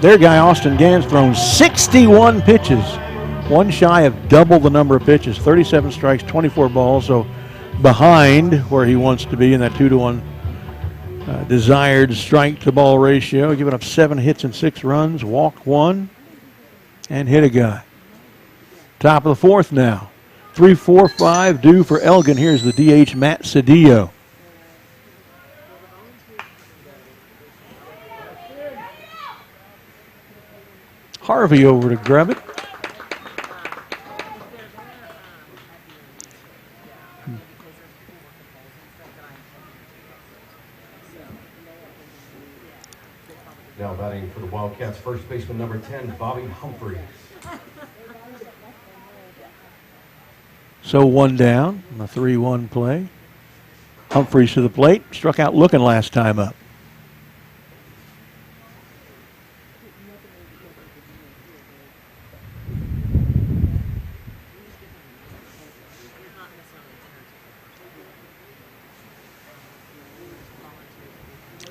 Their guy, Austin Gann's thrown 61 pitches. One shy of double the number of pitches. 37 strikes, 24 balls. So behind where he wants to be in that 2-to-1 desired strike-to-ball ratio. Giving up 7 hits and 6 runs. Walked 1 and hit a guy. Top of the fourth now. 3-4-5 due for Elgin. Here's the DH, Matt Cedillo. Harvey over to grab it. Now batting for the Wildcats, first baseman number 10, Bobby Humphries. So one down on the 3-1 play. Humphries to the plate. Struck out looking last time up.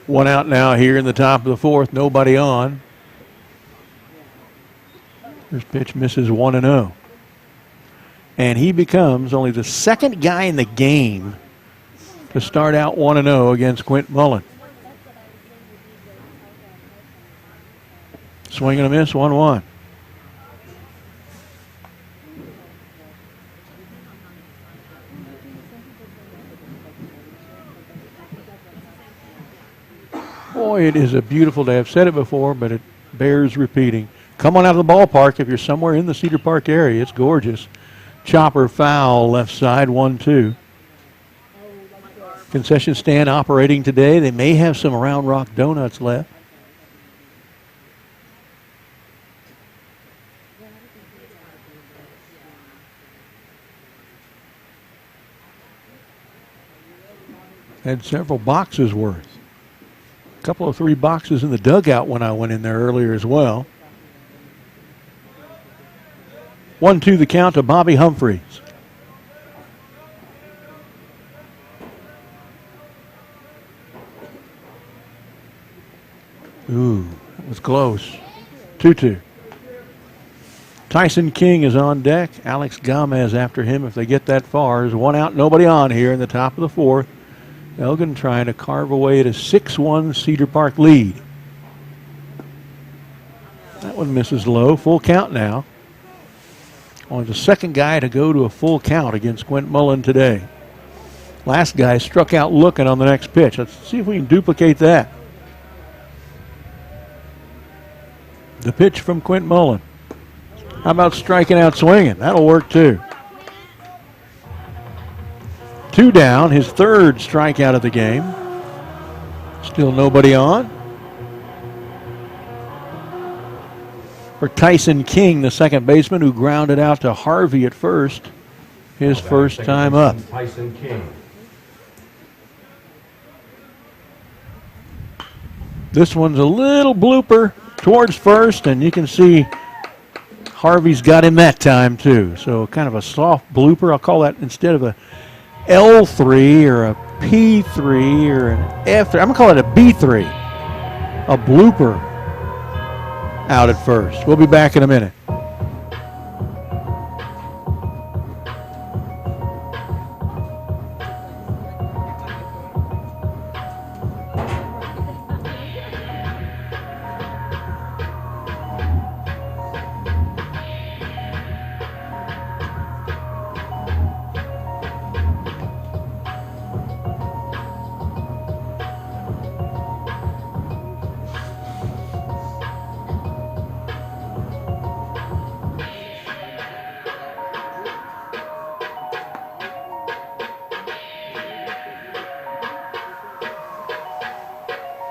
One out now here in the top of the fourth. Nobody on. This pitch misses 1-0. And he becomes only the second guy in the game to start out 1-0 against Quint Mullen. Swing and a miss, 1-1. Boy, it is a beautiful day. I've said it before, but it bears repeating. Come on out of the ballpark if you're somewhere in the Cedar Park area. It's gorgeous. Chopper foul left side, 1-2. Concession stand operating today. They may have some Round Rock donuts left. Had several boxes worth. A couple of 3 boxes in the dugout when I went in there earlier as well. 1-2 the count to Bobby Humphries. Ooh, that was close. 2-2. Tyson King is on deck. Alex Gomez after him if they get that far. There's one out, nobody on here in the top of the fourth. Elgin trying to carve away at a 6-1 Cedar Park lead. That one misses low. Full count now. Only the second guy to go to a full count against Quint Mullen today. Last guy struck out looking on the next pitch. Let's see if we can duplicate that. The pitch from Quint Mullen. How about striking out swinging? That'll work too. 2 down, his third strikeout of the game. Still nobody on. For Tyson King, the second baseman, who grounded out to Harvey at first. His first time up. Tyson King. This one's a little blooper towards first, and you can see Harvey's got him that time too. So kind of a soft blooper. I'll call that, instead of a L3 or a P3 or an F3, I'm going to call it a B3. A blooper out at first. We'll be back in a minute.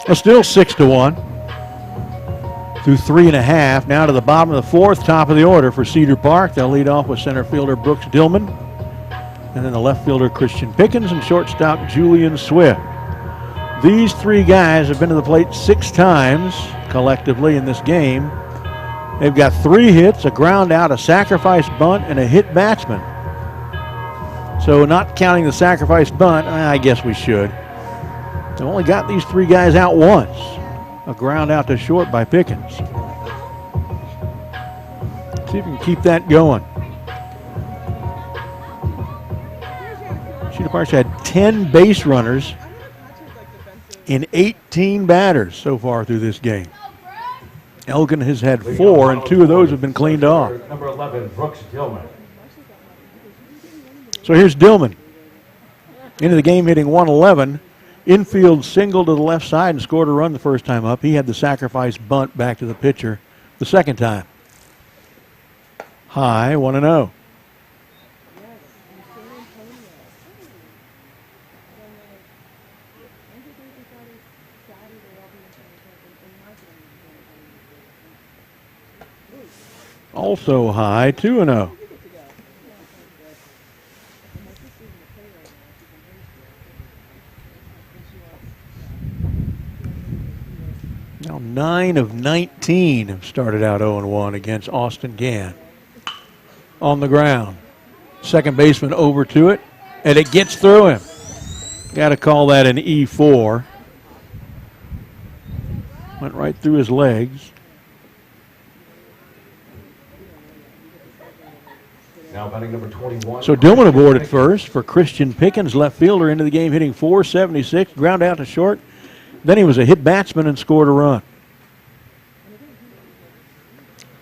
Well, still 6-1 through 3.5. Now to the bottom of the fourth, top of the order for Cedar Park. They'll lead off with center fielder Brooks Dillman, and then the left fielder Christian Pickens and shortstop Julian Swift. These 3 guys have been to the plate 6 times collectively in this game. They've got 3 hits, a ground out, a sacrifice bunt, and a hit batsman. So not counting the sacrifice bunt, I guess we should. They've only got these 3 guys out once. A ground out to short by Pickens. See if we can keep that going. Cedar Park's had 10 base runners in 18 batters so far through this game. Elgin has had 4, and 2 of those have been cleaned off. Number 11, Brooks Dillman. So here's Dillman. Into the game hitting 111. Infield single to the left side and scored a run the first time up. He had the sacrifice bunt back to the pitcher the second time. High, 1-0. Also high, 2-0. Now 9 of 19 have started out 0-1 against Austin Gann. On the ground. Second baseman over to it, and it gets through him. Got to call that an E4. Went right through his legs. Now batting number 21. So Dillman aboard at first for Christian Pickens, left fielder, into the game hitting .476, ground out to short. Then he was a hit batsman and scored a run.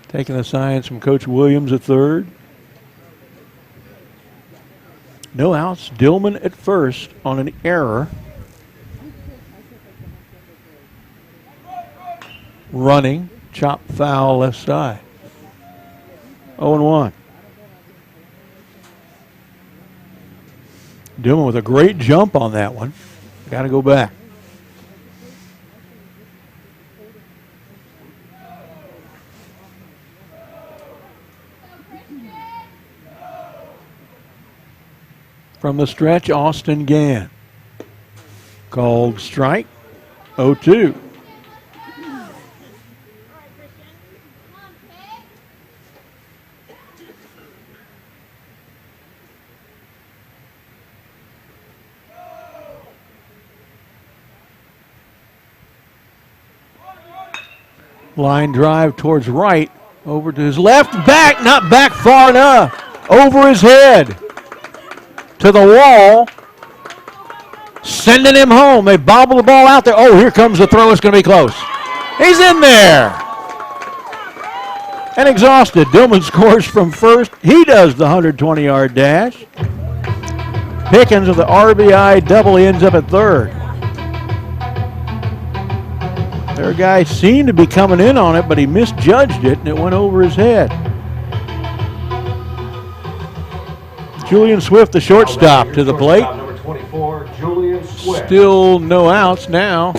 Taking the signs from Coach Williams at third. No outs. Dillman at first on an error. Running. Chop foul left side. 0-1. Dillman with a great jump on that one. Got to go back. From the stretch, Austin Gann. Called strike. 0-2. Line drive towards right. Over to his left. Back. Not back far enough. Over his head. To the wall, sending him home. They bobble the ball out there. Oh, here comes the throw. It's going to be close. He's in there. And exhausted. Dillman scores from first. He does the 120-yard dash. Pickens with the RBI double. He ends up at third. Their guy seemed to be coming in on it, but he misjudged it, and it went over his head. Julian Swift, the shortstop, to the plate. Number 24, Julian Swift. Still no outs now.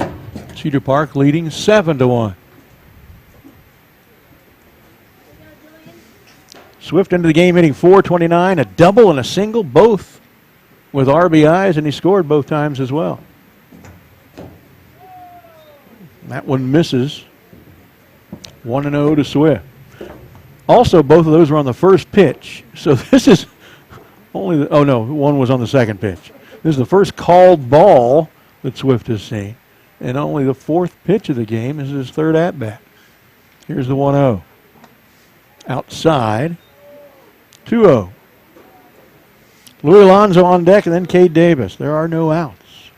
Cedar Park leading 7-1. Swift into the game hitting .429, a double and a single, both with RBIs, and he scored both times as well. That one misses. 1-0 to Swift. Also, both of those were on the first pitch. So this is only the, oh no, one was on the second pitch. This is the first called ball that Swift has seen, and only the fourth pitch of the game is his third at-bat. Here's the 1-0. Outside, 2-0. Louis Alonso on deck, and then Cade Davis. There are no outs.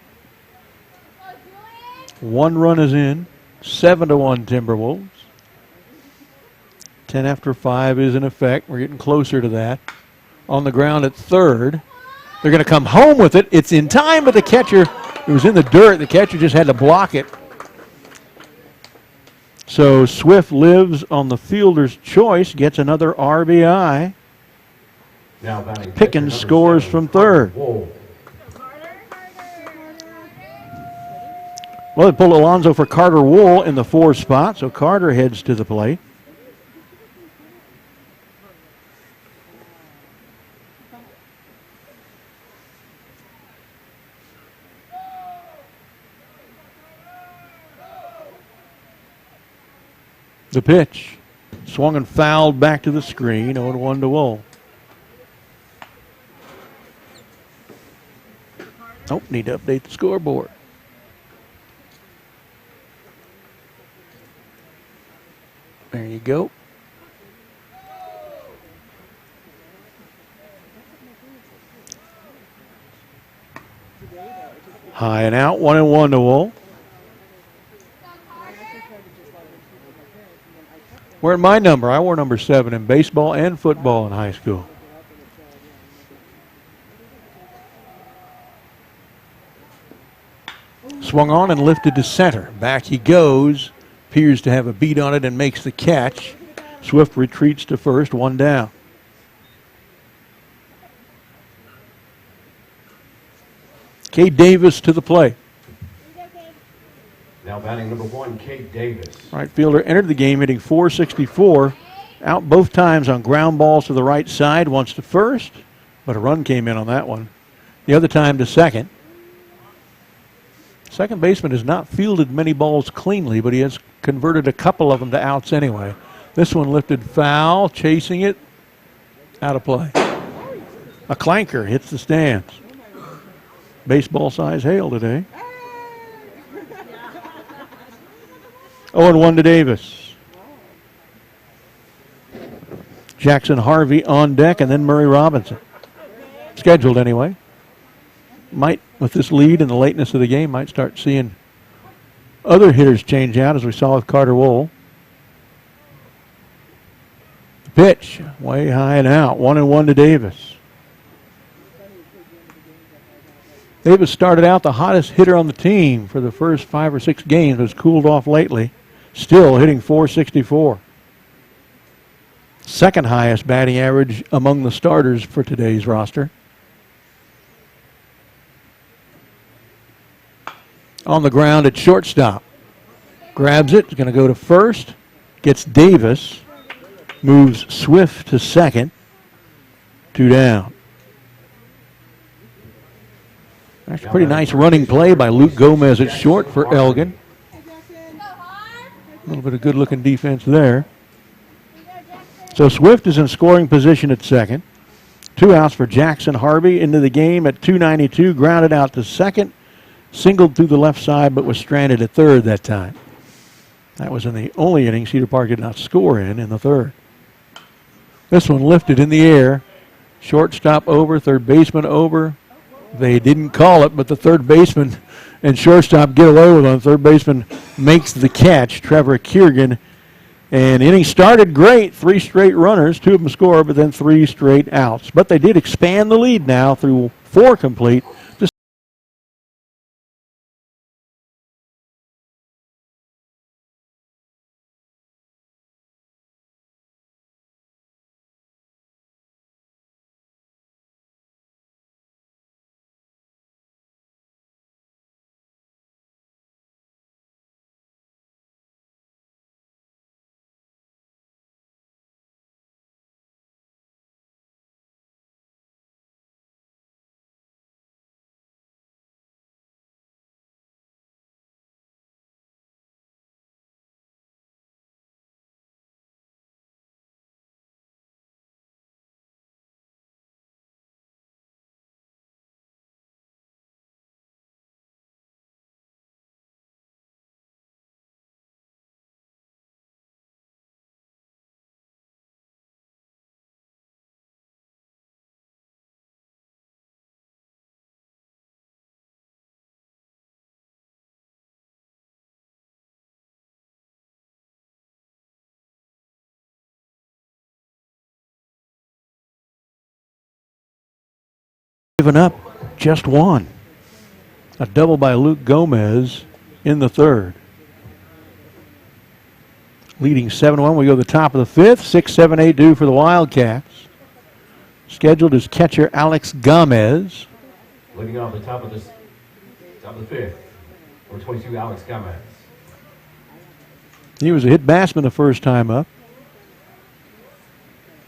One run is in, 7-1 Timberwolves. 10 after 5 is in effect. We're getting closer to that. On the ground at third. They're going to come home with it. It's in time, but the catcher, it was in the dirt. The catcher just had to block it. So Swift lives on the fielder's choice, gets another RBI. Now batting Pickens scores from third. Whoa. Well, they pulled Alonso for Carter Wool in the 4 spot, so Carter heads to the plate. The pitch. Swung and fouled back to the screen. 0-1 to Wool. Oh, need to update the scoreboard. There you go. High and out, 1-1 to Wool. Wearing my number. I wore number 7 in baseball and football in high school. Swung on and lifted to center. Back he goes. Appears to have a beat on it and makes the catch. Swift retreats to first, 1 down. Cade Davis to the plate. Now batting number 1, Cade Davis. Right fielder entered the game hitting .464. Out both times on ground balls to the right side, once to first, but a run came in on that one. The other time to second. Second baseman has not fielded many balls cleanly, but he has converted a couple of them to outs anyway. This one lifted foul, chasing it, out of play. A clanker hits the stands. Baseball size hail today. 0-1 to Davis. Jackson Harvey on deck, and then Murray Robinson. Scheduled anyway. Might, with this lead and the lateness of the game, might start seeing other hitters change out, as we saw with Carter Wohl. The pitch, way high and out. 1-1 to Davis. Davis started out the hottest hitter on the team for the first 5 or 6 games, has cooled off lately. Still hitting .464. Second highest batting average among the starters for today's roster. On the ground at shortstop. Grabs it, is going to go to first. Gets Davis. Moves Swift to second. 2 down. That's a pretty nice running play by Luke Gomez at short for Elgin. A little bit of good-looking defense there. So Swift is in scoring position at second. 2 outs for Jackson Harvey into the game at .292. Grounded out to second. Singled through the left side, but was stranded at third that time. That was in the only inning Cedar Park did not score in the third. This one lifted in the air. Shortstop over, third baseman over. They didn't call it, but the third baseman and shortstop get away with it. Third baseman makes the catch, Trevor Kiergan. And inning started great. 3 straight runners, 2 of them score, but then 3 straight outs. But they did expand the lead now through 4 complete. Given up just 1. A double by Luke Gomez in the third. Leading 7-1. We go to the top of the 5th. 6-7-8 due for the Wildcats. Scheduled is catcher Alex Gomez. Leading off the top of the 5th. Number 22, Alex Gomez. He was a hit batsman the first time up.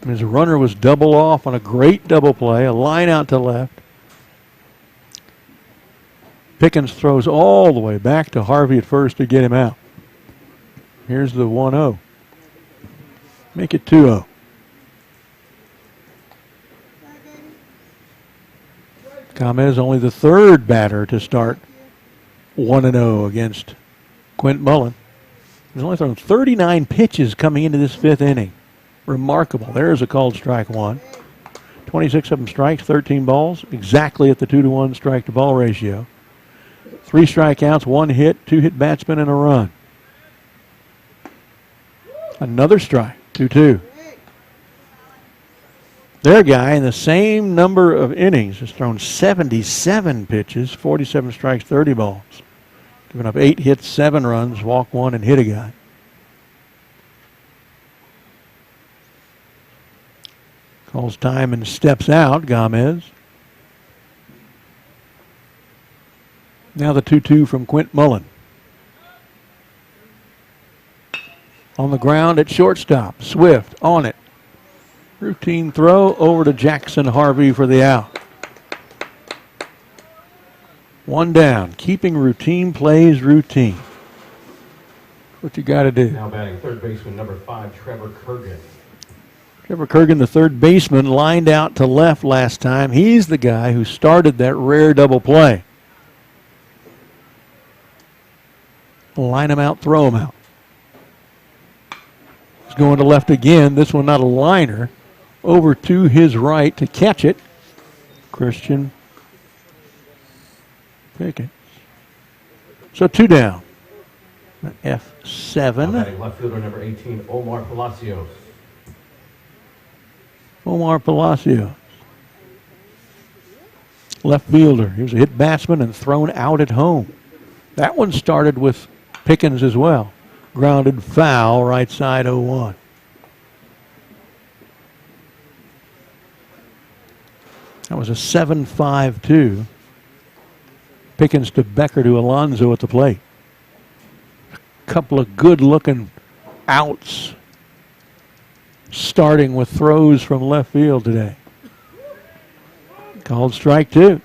And his runner was double off on a great double play. A line out to left. Pickens throws all the way back to Harvey at first to get him out. Here's the 1-0. Make it 2-0. Gomez only the 3rd batter to start 1-0 against Quint Mullen. He's only thrown 39 pitches coming into this 5th inning. Remarkable. There's a called strike 1. 26 of them strikes, 13 balls, exactly at the 2-to-1 strike to ball ratio. 3 strikeouts, 1 hit, 2 hit batsmen, and a run. Another strike, 2-2. Their guy in the same number of innings has thrown 77 pitches, 47 strikes, 30 balls. Given up 8 hits, 7 runs, walked 1, and hit a guy. Calls time and steps out, Gomez. Now the 2-2 from Quint Mullen. On the ground at shortstop. Swift on it. Routine throw over to Jackson Harvey for the out. One down. Keeping routine plays routine. What you got to do. Now batting third baseman number 5, Trevor Kurgan. Trevor Kurgan, the third baseman, lined out to left last time. He's the guy who started that rare double play. Line him out, throw him out. He's going to left again. This one not a liner. Over to his right to catch it. Christian Pickett. So 2 down. F7. Now batting left fielder number 18, Omar Palacios. Omar Palacios. Left fielder. He was a hit batsman and thrown out at home. That one started with Pickens as well. Grounded foul, right side 0-1. That was a 7-5-2. Pickens to Becker to Alonso at the plate. A couple of good-looking outs, starting with throws from left field today. Called strike 2.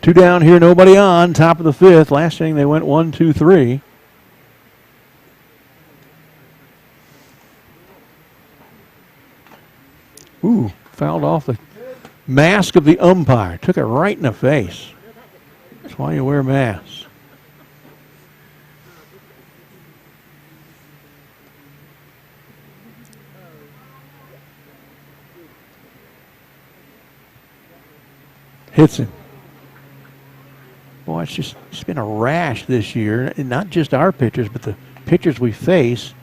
Two down here, nobody on. Top of the 5th. Last inning they went 1, 2, 3. Ooh, fouled off the mask of the umpire. Took it right in the face. That's why you wear masks. Hits him. Boy, it's been a rash this year. And not just our pitchers, but the pitchers we face.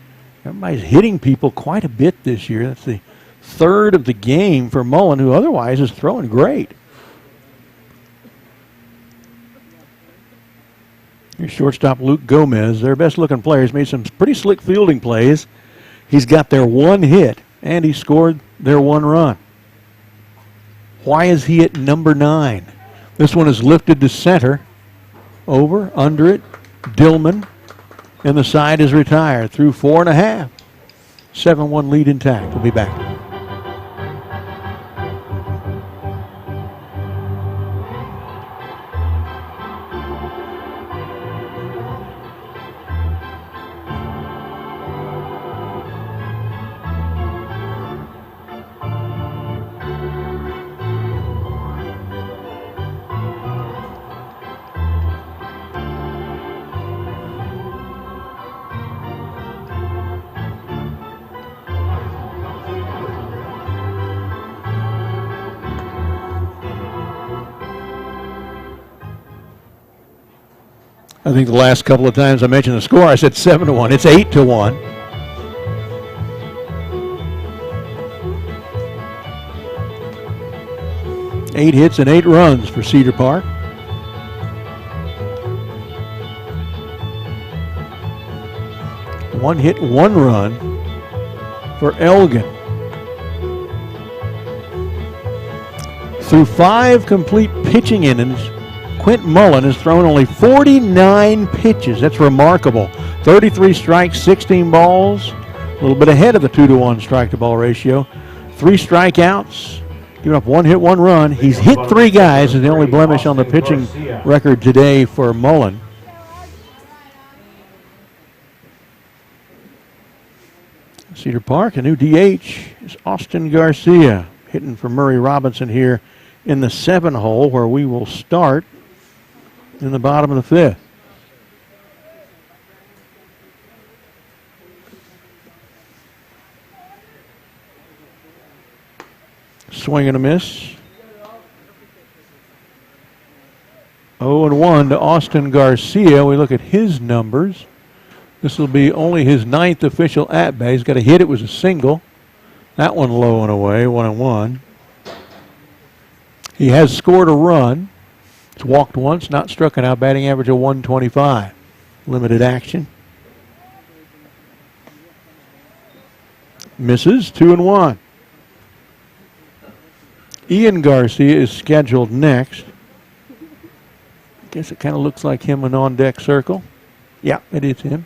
Everybody's hitting people quite a bit this year. That's the third of the game for Mullen, who otherwise is throwing great. Here's shortstop Luke Gomez, their best-looking player. He's made some pretty slick fielding plays. He's got their 1 hit, and he scored their 1 run. Why is he at number 9? This one is lifted to center. Over, under it, Dillman, and the side is retired through 4.5. 7-1 lead intact. We'll be back. I think the last couple of times I mentioned the score, I said 7-1. It's 8-1. Eight hits and 8 runs for Cedar Park. One hit, 1 run for Elgin. Through 5 complete pitching innings, Quint Mullen has thrown only 49 pitches. That's remarkable. 33 strikes, 16 balls. A little bit ahead of the 2-to-1 strike-to-ball ratio. 3 strikeouts, giving up 1 hit, 1 run. He's hit 3 guys, and the only blemish on the pitching record today for Mullen. Cedar Park, a new DH is Austin Garcia, hitting for Murray Robinson here in the 7 hole, where we will start in the bottom of the 5th. Swing and a miss. 0-1 to Austin Garcia. We look at his numbers. This will be only his 9th official at-bat. He's got a hit. It was a single. That one low and away, 1-1. He has scored a run. He's walked once, not struck out. Batting average of 125. Limited action. Misses, 2-1. Ian Garcia is scheduled next. Guess it kind of looks like him in on-deck circle. Yeah, it is him.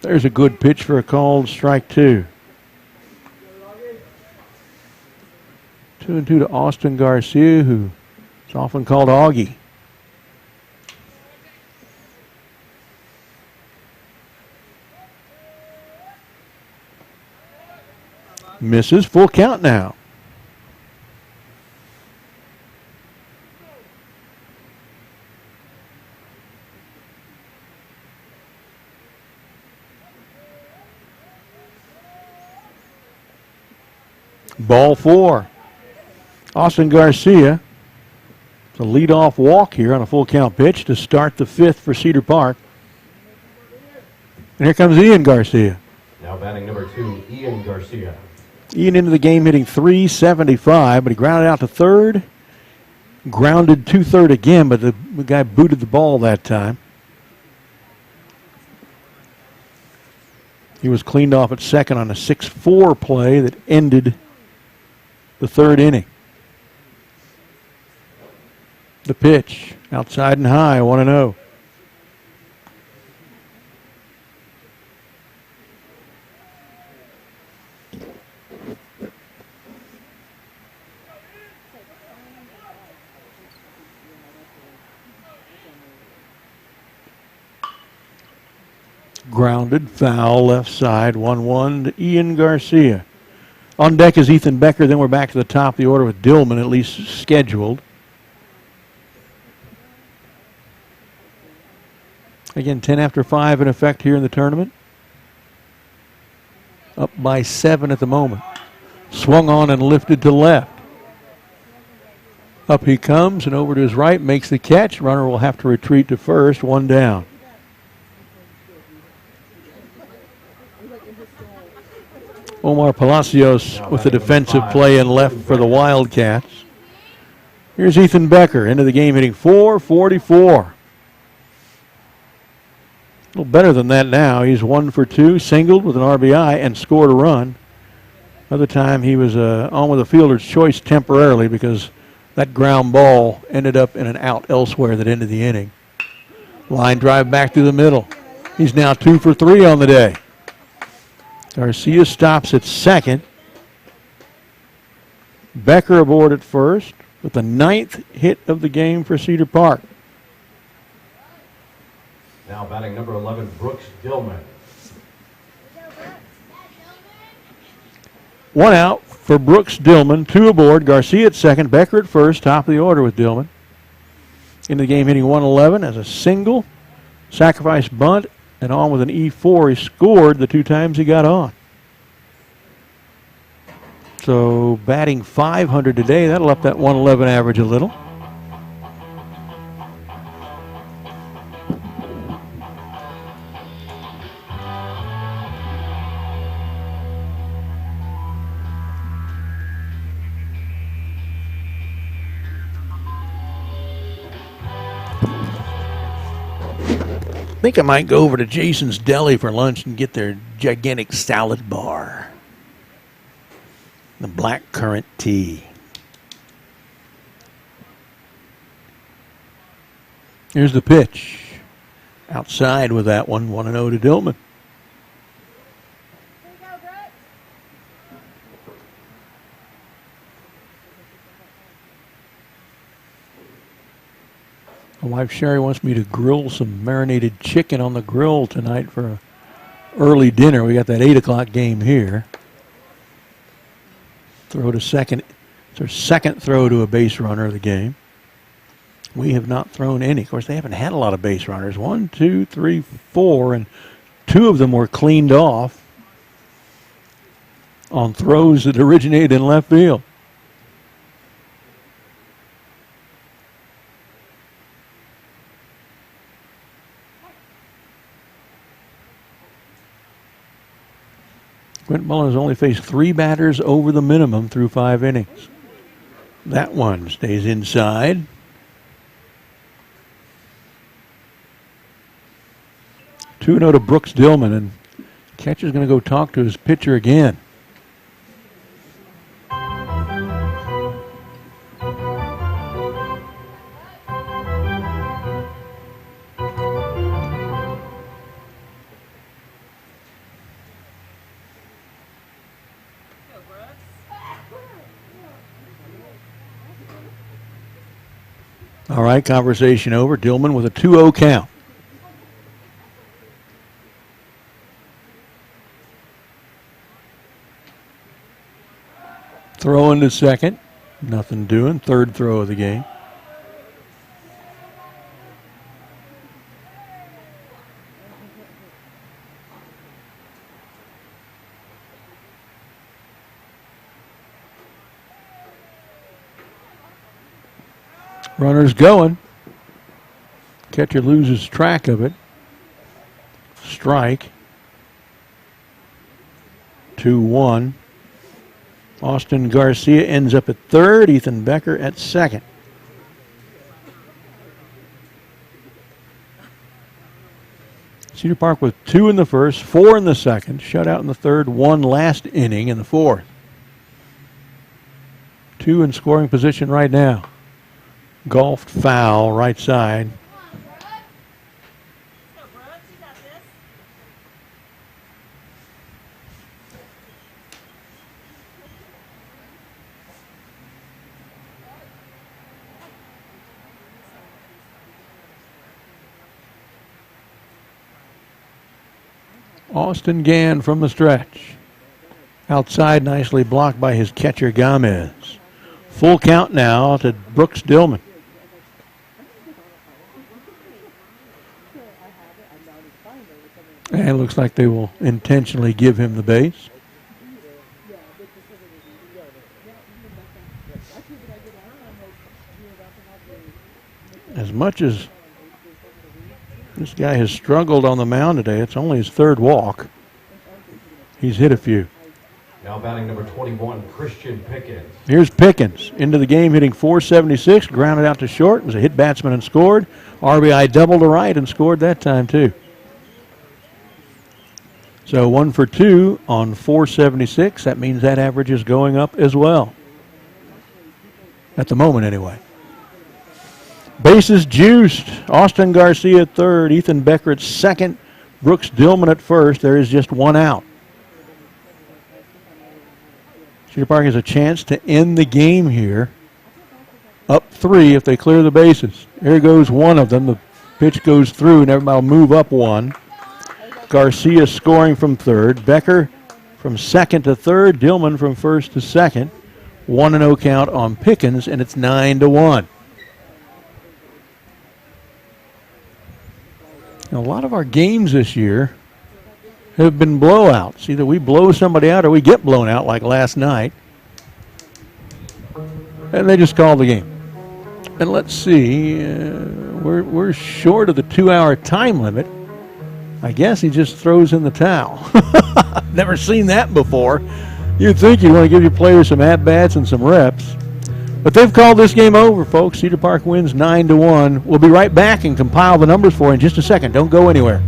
There's a good pitch for a called strike 2. 2-2 to Austin Garcia, who is often called Augie. Misses. Full count now. Ball 4. Austin Garcia. It's a leadoff walk here on a full count pitch to start the 5th for Cedar Park. And here comes Ian Garcia. Now batting number 2, Ian Garcia. Ian into the game hitting .375, but he grounded out to third. Grounded to third again, but the guy booted the ball that time. He was cleaned off at second on a 6-4 play that ended the 3rd inning. The pitch, outside and high, 1-0. Grounded, foul, left side, 1-1 to Ian Garcia. On deck is Ethan Becker. Then we're back to the top of the order with Dillman, at least scheduled. Again, 10 after 5 in effect here in the tournament. Up by 7 at the moment. Swung on and lifted to left. Up he comes and over to his right, makes the catch. Runner will have to retreat to first, 1 down. Omar Palacios with the defensive play and left for the Wildcats. Here's Ethan Becker into the game hitting .444. A little better than that now. He's 1 for 2, singled with an RBI and scored a run. Other time he was on with a fielder's choice temporarily because that ground ball ended up in an out elsewhere that ended the inning. Line drive back through the middle. He's now 2 for 3 on the day. Garcia stops at second. Becker aboard at first with the 9th hit of the game for Cedar Park. Now batting number 11, Brooks Dillman. 1 out for Brooks Dillman, 2 aboard. Garcia at second, Becker at first, top of the order with Dillman. Into the game hitting .111 as a single, sacrifice bunt, and on with an E4. He scored the 2 times he got on. So batting .500 today, that'll up that .111 average a little. I think I might go over to Jason's Deli for lunch and get their gigantic salad bar. The black currant tea. Here's the pitch. Outside with that one, 1-0 to Dillman. My wife Sherry wants me to grill some marinated chicken on the grill tonight for an early dinner. We got that 8 o'clock game here. Throw to second. It's our second throw to a base runner of the game. We have not thrown any. Of course, they haven't had a lot of base runners. 1, 2, 3, 4, and 2 of them were cleaned off on throws that originated in left field. Quint Mullin has only faced 3 batters over the minimum through 5 innings. That one stays inside. Two to Brooks Dillman, and catcher's going to go talk to his pitcher again. All right, conversation over. Dillman with a 2-0 count. Throw into second. Nothing doing. Third throw of the game. Runner's going. Catcher loses track of it. Strike. 2-1. Austin Garcia ends up at third. Ethan Becker at second. Cedar Park with 2 in the first, 4 in the second, shutout in the third, 1 last inning in the fourth. 2 in scoring position right now. Golfed foul right side. Austin Gann from the stretch. Outside, nicely blocked by his catcher, Gomez. Full count now to Brooks Dillman. And it looks like they will intentionally give him the base. As much as this guy has struggled on the mound today, it's only his third walk. He's hit a few. Now batting number 21, Christian Pickens. Here's Pickens into the game, hitting .476, grounded out to short. Was a hit batsman and scored. RBI double to right and scored that time too. So 1 for 2 on .476. That means that average is going up as well. At the moment, anyway. Bases juiced. Austin Garcia at third. Ethan Becker at second. Brooks Dillman at first. There is just 1 out. Cedar Park has a chance to end the game here. Up 3 if they clear the bases. Here goes one of them. The pitch goes through and everybody will move up 1. Garcia scoring from third. Becker from second to third. Dillman from first to second. 1-0 count on Pickens, and it's 9-1. A lot of our games this year have been blowouts. Either we blow somebody out or we get blown out like last night. And they just call the game. And let's see, we're short of the 2-hour time limit. I guess he just throws in the towel. Never seen that before. You'd think you'd want to give your players some at-bats and some reps. But they've called this game over, folks. Cedar Park wins 9-1. We'll be right back and compile the numbers for you in just a second. Don't go anywhere.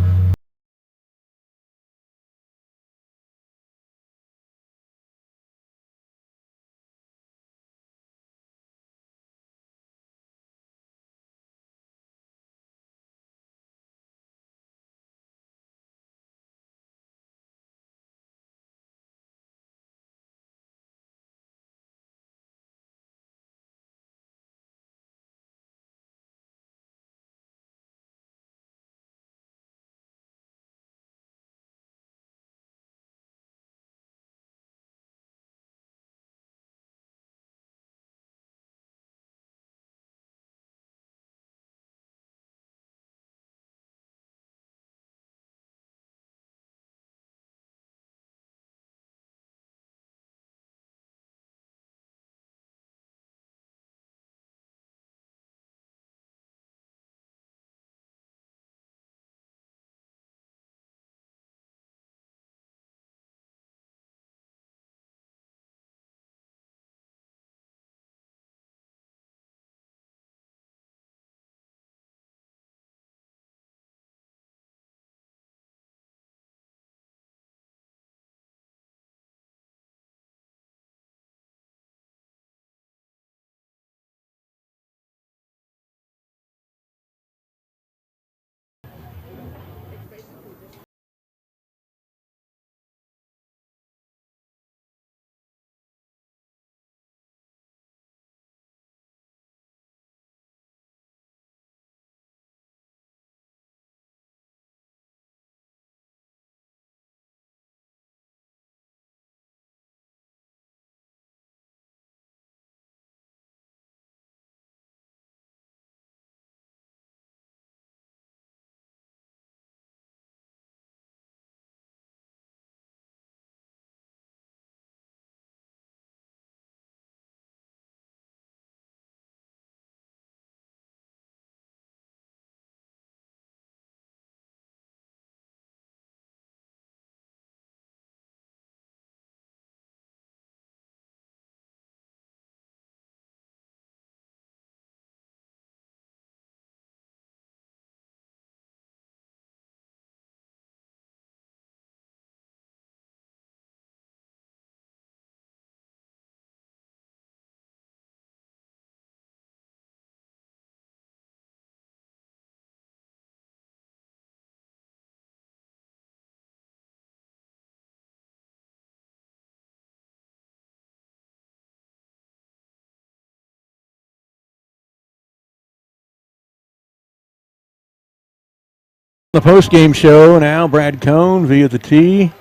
The post-game show now, Brad Cohn via the tee,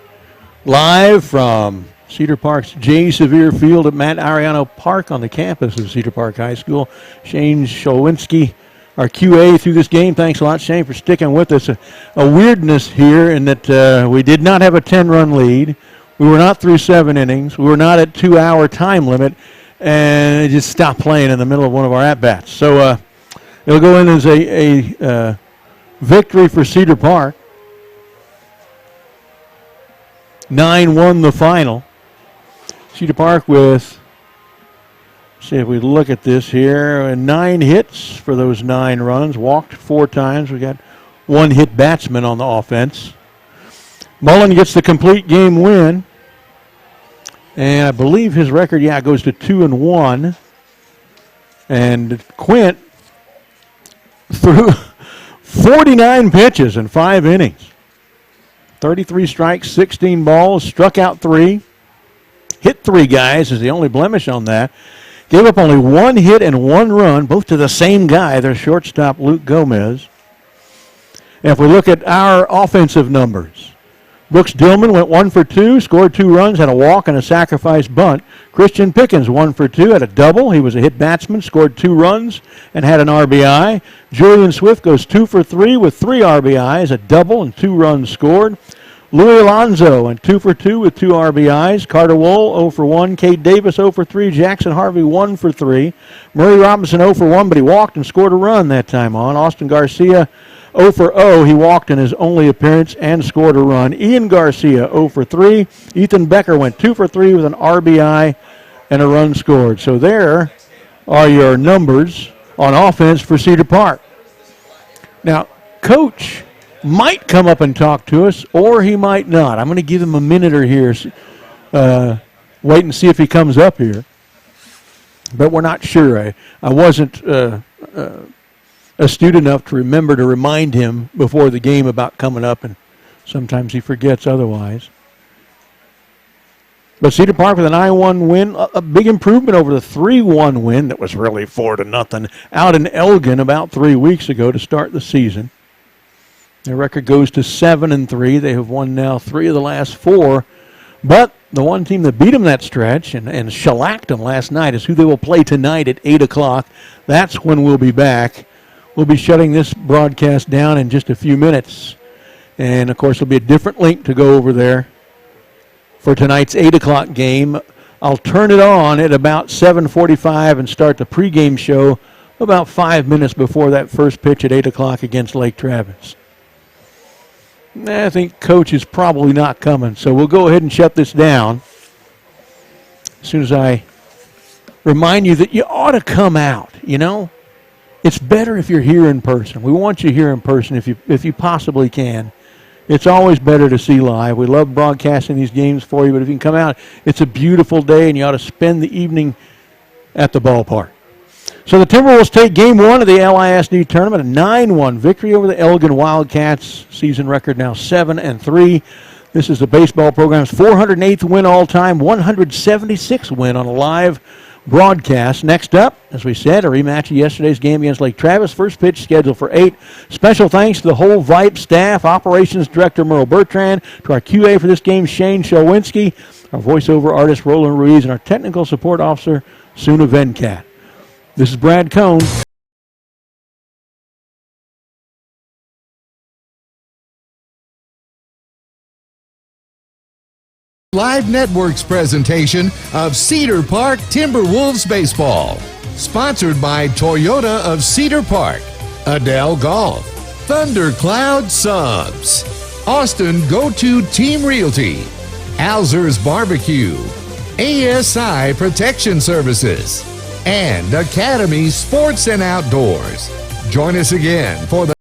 live from Cedar Park's J. Sevier Field at Matt Ariano Park on the campus of Cedar Park High School. Shane Szolwinski, our QA through this game. Thanks a lot, Shane, for sticking with us. A weirdness here in that we did not have a 10-run lead. We were not through 7 innings. We were not at 2-hour time limit, and it just stopped playing in the middle of one of our at-bats. So it'll go in as a victory for Cedar Park. 9-1 the final. Cedar Park with, see if we look at this here, 9 hits for those 9 runs, walked 4 times. We got 1 hit batsman on the offense. Mullen gets the complete game win. And I believe his record, goes to 2-1. And Quint threw 49 pitches in 5 innings. 33 strikes, 16 balls, struck out 3. Hit 3 guys is the only blemish on that. Gave up only 1 hit and 1 run, both to the same guy, their shortstop, Luke Gomez. And if we look at our offensive numbers, Brooks Dillman went 1 for 2, scored 2 runs, had a walk and a sacrifice bunt. Christian Pickens 1 for 2, had a double. He was a hit batsman, scored 2 runs and had an RBI. Julian Swift goes 2 for 3 with 3 RBIs, a double and 2 runs scored. Louis Alonso went 2 for 2 with 2 RBIs. Carter Wohl 0 for 1. Cade Davis 0 for 3. Jackson Harvey 1 for 3. Murray Robinson 0 for 1, but he walked and scored a run that time on. Austin Garcia 0 for 0. He walked in his only appearance and scored a run. Ian Garcia 0 for 3. Ethan Becker went 2 for 3 with an RBI and a run scored. So there are your numbers on offense for Cedar Park. Now, Coach might come up and talk to us, or he might not. I'm going to give him a minute or here. Wait and see if he comes up here. But we're not sure. I wasn't astute enough to remember to remind him before the game about coming up, and sometimes he forgets otherwise. But Cedar Park with a 9-1 win, a big improvement over the 3-1 win that was really 4-0 out in Elgin about 3 weeks ago to start the season. Their record goes to 7-3. They have won now 3 of the last 4. But the one team that beat them that stretch and shellacked them last night is who they will play tonight at 8 o'clock. That's when we'll be back. We'll be shutting this broadcast down in just a few minutes. And, of course, there'll be a different link to go over there for tonight's 8 o'clock game. I'll turn it on at about 7:45 and start the pregame show about 5 minutes before that first pitch at 8 o'clock against Lake Travis. I think Coach is probably not coming, so we'll go ahead and shut this down as soon as I remind you that you ought to come out, you know. It's better if you're here in person. We want you here in person if you possibly can. It's always better to see live. We love broadcasting these games for you, but if you can come out, it's a beautiful day, and you ought to spend the evening at the ballpark. So the Timberwolves take Game 1 of the LISD tournament, a 9-1 victory over the Elgin Wildcats. Season record now 7-3. This is the baseball program's 408th win all-time, 176th win on a live broadcast. Next up, as we said, a rematch of yesterday's game against Lake Travis. First pitch scheduled for 8. Special thanks to the whole Vype staff, Operations Director Merle Bertrand, to our QA for this game, Shane Szolwinski, our voiceover artist, Roland Ruiz, and our technical support officer, Suna Venkat. This is Brad Cohn. Live Networks presentation of Cedar Park Timberwolves Baseball. Sponsored by Toyota of Cedar Park, Adele Golf, Thundercloud Subs, Austin Go-To Team Realty, Alzer's Barbecue, ASI Protection Services, and Academy Sports and Outdoors. Join us again for the